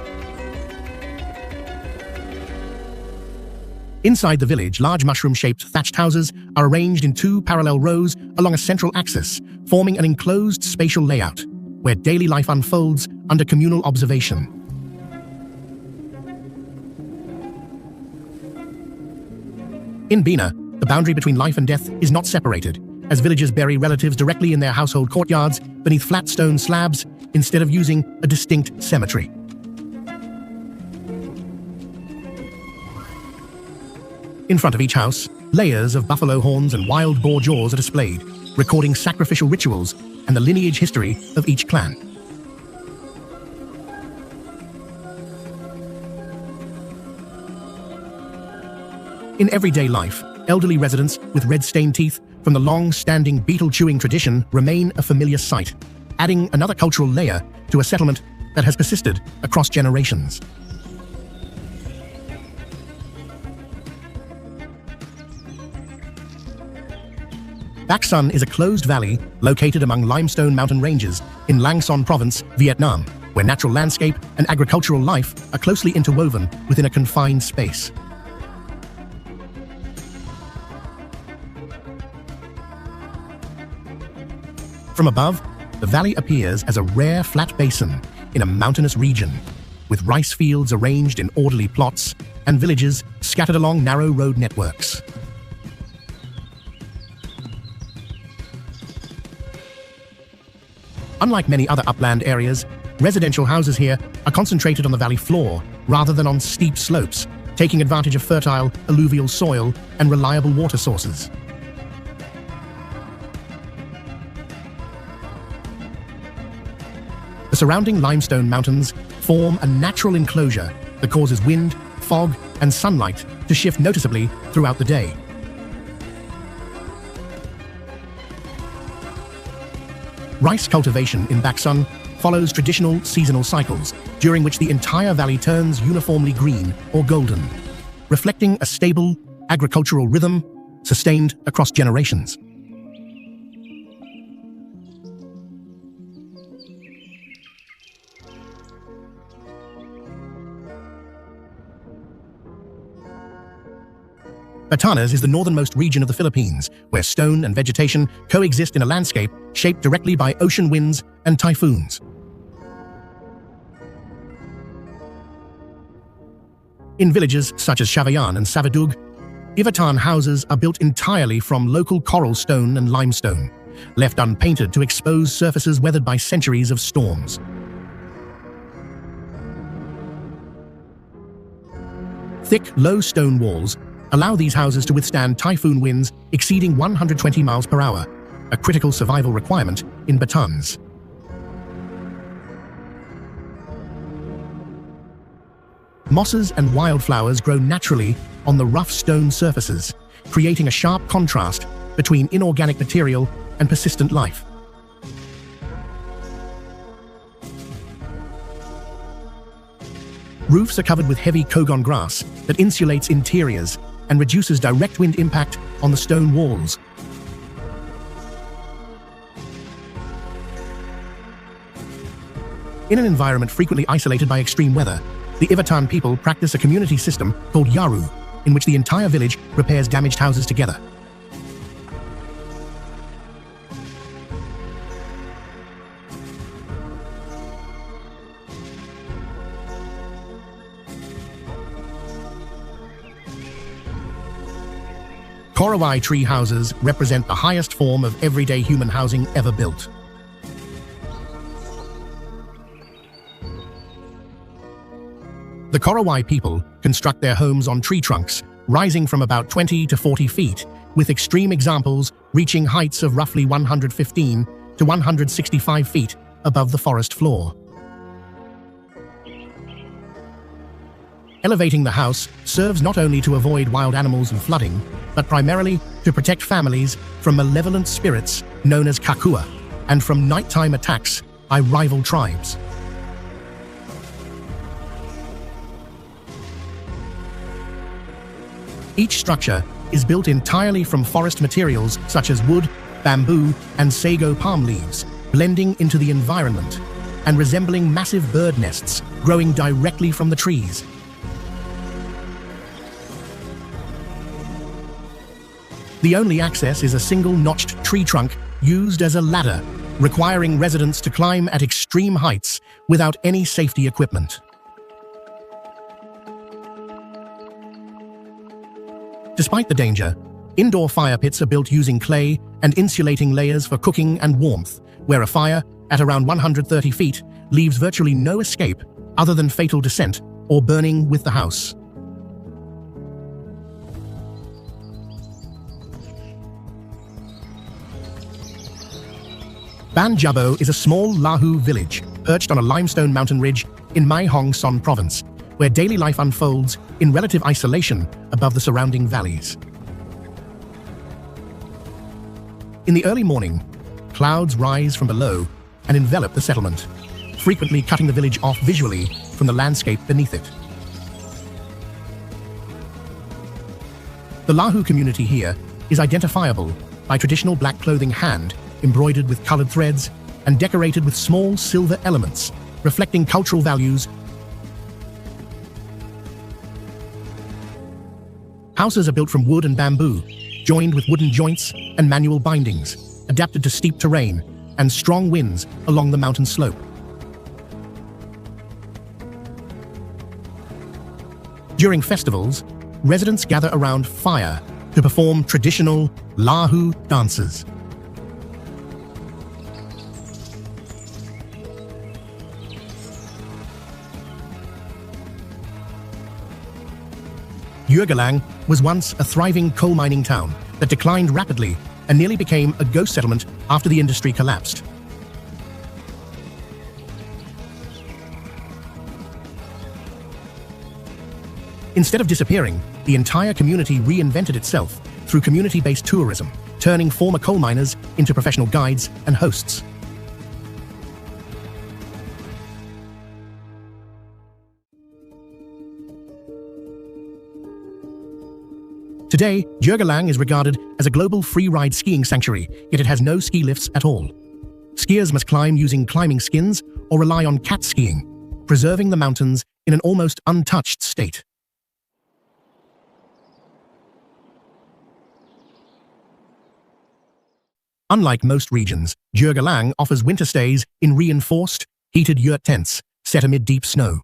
Inside the village, large mushroom-shaped thatched houses are arranged in two parallel rows along a central axis, forming an enclosed spatial layout, where daily life unfolds under communal observation. In Bina, the boundary between life and death is not separated, as villagers bury relatives directly in their household courtyards beneath flat stone slabs instead of using a distinct cemetery. In front of each house, layers of buffalo horns and wild boar jaws are displayed, recording sacrificial rituals and the lineage history of each clan. In everyday life, elderly residents with red-stained teeth from the long-standing beetle-chewing tradition remain a familiar sight, adding another cultural layer to a settlement that has persisted across generations. Bac Sun is a closed valley located among limestone mountain ranges in Lang Son Province, Vietnam, where natural landscape and agricultural life are closely interwoven within a confined space. From above, the valley appears as a rare flat basin in a mountainous region, with rice fields arranged in orderly plots and villages scattered along narrow road networks. Unlike many other upland areas, residential houses here are concentrated on the valley floor rather than on steep slopes, taking advantage of fertile alluvial soil and reliable water sources. The surrounding limestone mountains form a natural enclosure that causes wind, fog, and sunlight to shift noticeably throughout the day. Rice cultivation in Bac Sun follows traditional seasonal cycles, during which the entire valley turns uniformly green or golden, reflecting a stable agricultural rhythm sustained across generations. Batanes is the northernmost region of the Philippines, where stone and vegetation coexist in a landscape shaped directly by ocean winds and typhoons. In villages such as Chavayan and Savadug, Ivatan houses are built entirely from local coral stone and limestone, left unpainted to expose surfaces weathered by centuries of storms. Thick, low stone walls allow these houses to withstand typhoon winds exceeding 120 miles per hour, a critical survival requirement in batons. Mosses and wildflowers grow naturally on the rough stone surfaces, creating a sharp contrast between inorganic material and persistent life. Roofs are covered with heavy kogon grass that insulates interiors and reduces direct wind impact on the stone walls. In an environment frequently isolated by extreme weather, the Ivatan people practice a community system called Yaru, in which the entire village repairs damaged houses together. Korowai tree houses represent the highest form of everyday human housing ever built. The Korowai people construct their homes on tree trunks, rising from about 20 to 40 feet, with extreme examples reaching heights of roughly 115 to 165 feet above the forest floor. Elevating the house serves not only to avoid wild animals and flooding, but primarily to protect families from malevolent spirits known as kakua, and from nighttime attacks by rival tribes. Each structure is built entirely from forest materials such as wood, bamboo, and sago palm leaves, blending into the environment and resembling massive bird nests growing directly from the trees. The only access is a single notched tree trunk used as a ladder, requiring residents to climb at extreme heights without any safety equipment. Despite the danger, indoor fire pits are built using clay and insulating layers for cooking and warmth, where a fire at around 130 feet leaves virtually no escape other than fatal descent or burning with the house. Ban Jabo is a small Lahu village perched on a limestone mountain ridge in Mae Hong Son province, where daily life unfolds in relative isolation above the surrounding valleys. In the early morning, clouds rise from below and envelop the settlement, frequently cutting the village off visually from the landscape beneath it. The Lahu community here is identifiable by traditional black clothing embroidered with colored threads and decorated with small silver elements, reflecting cultural values. Houses are built from wood and bamboo, joined with wooden joints and manual bindings, adapted to steep terrain and strong winds along the mountain slope. During festivals, residents gather around fire to perform traditional Lahu dances. Geological was once a thriving coal mining town that declined rapidly and nearly became a ghost settlement after the industry collapsed. Instead of disappearing, the entire community reinvented itself through community-based tourism, turning former coal miners into professional guides and hosts. Today, Geological is regarded as a global free-ride skiing sanctuary, yet it has no ski lifts at all. Skiers must climb using climbing skins or rely on cat skiing, preserving the mountains in an almost untouched state. Unlike most regions, Geological offers winter stays in reinforced, heated yurt tents set amid deep snow.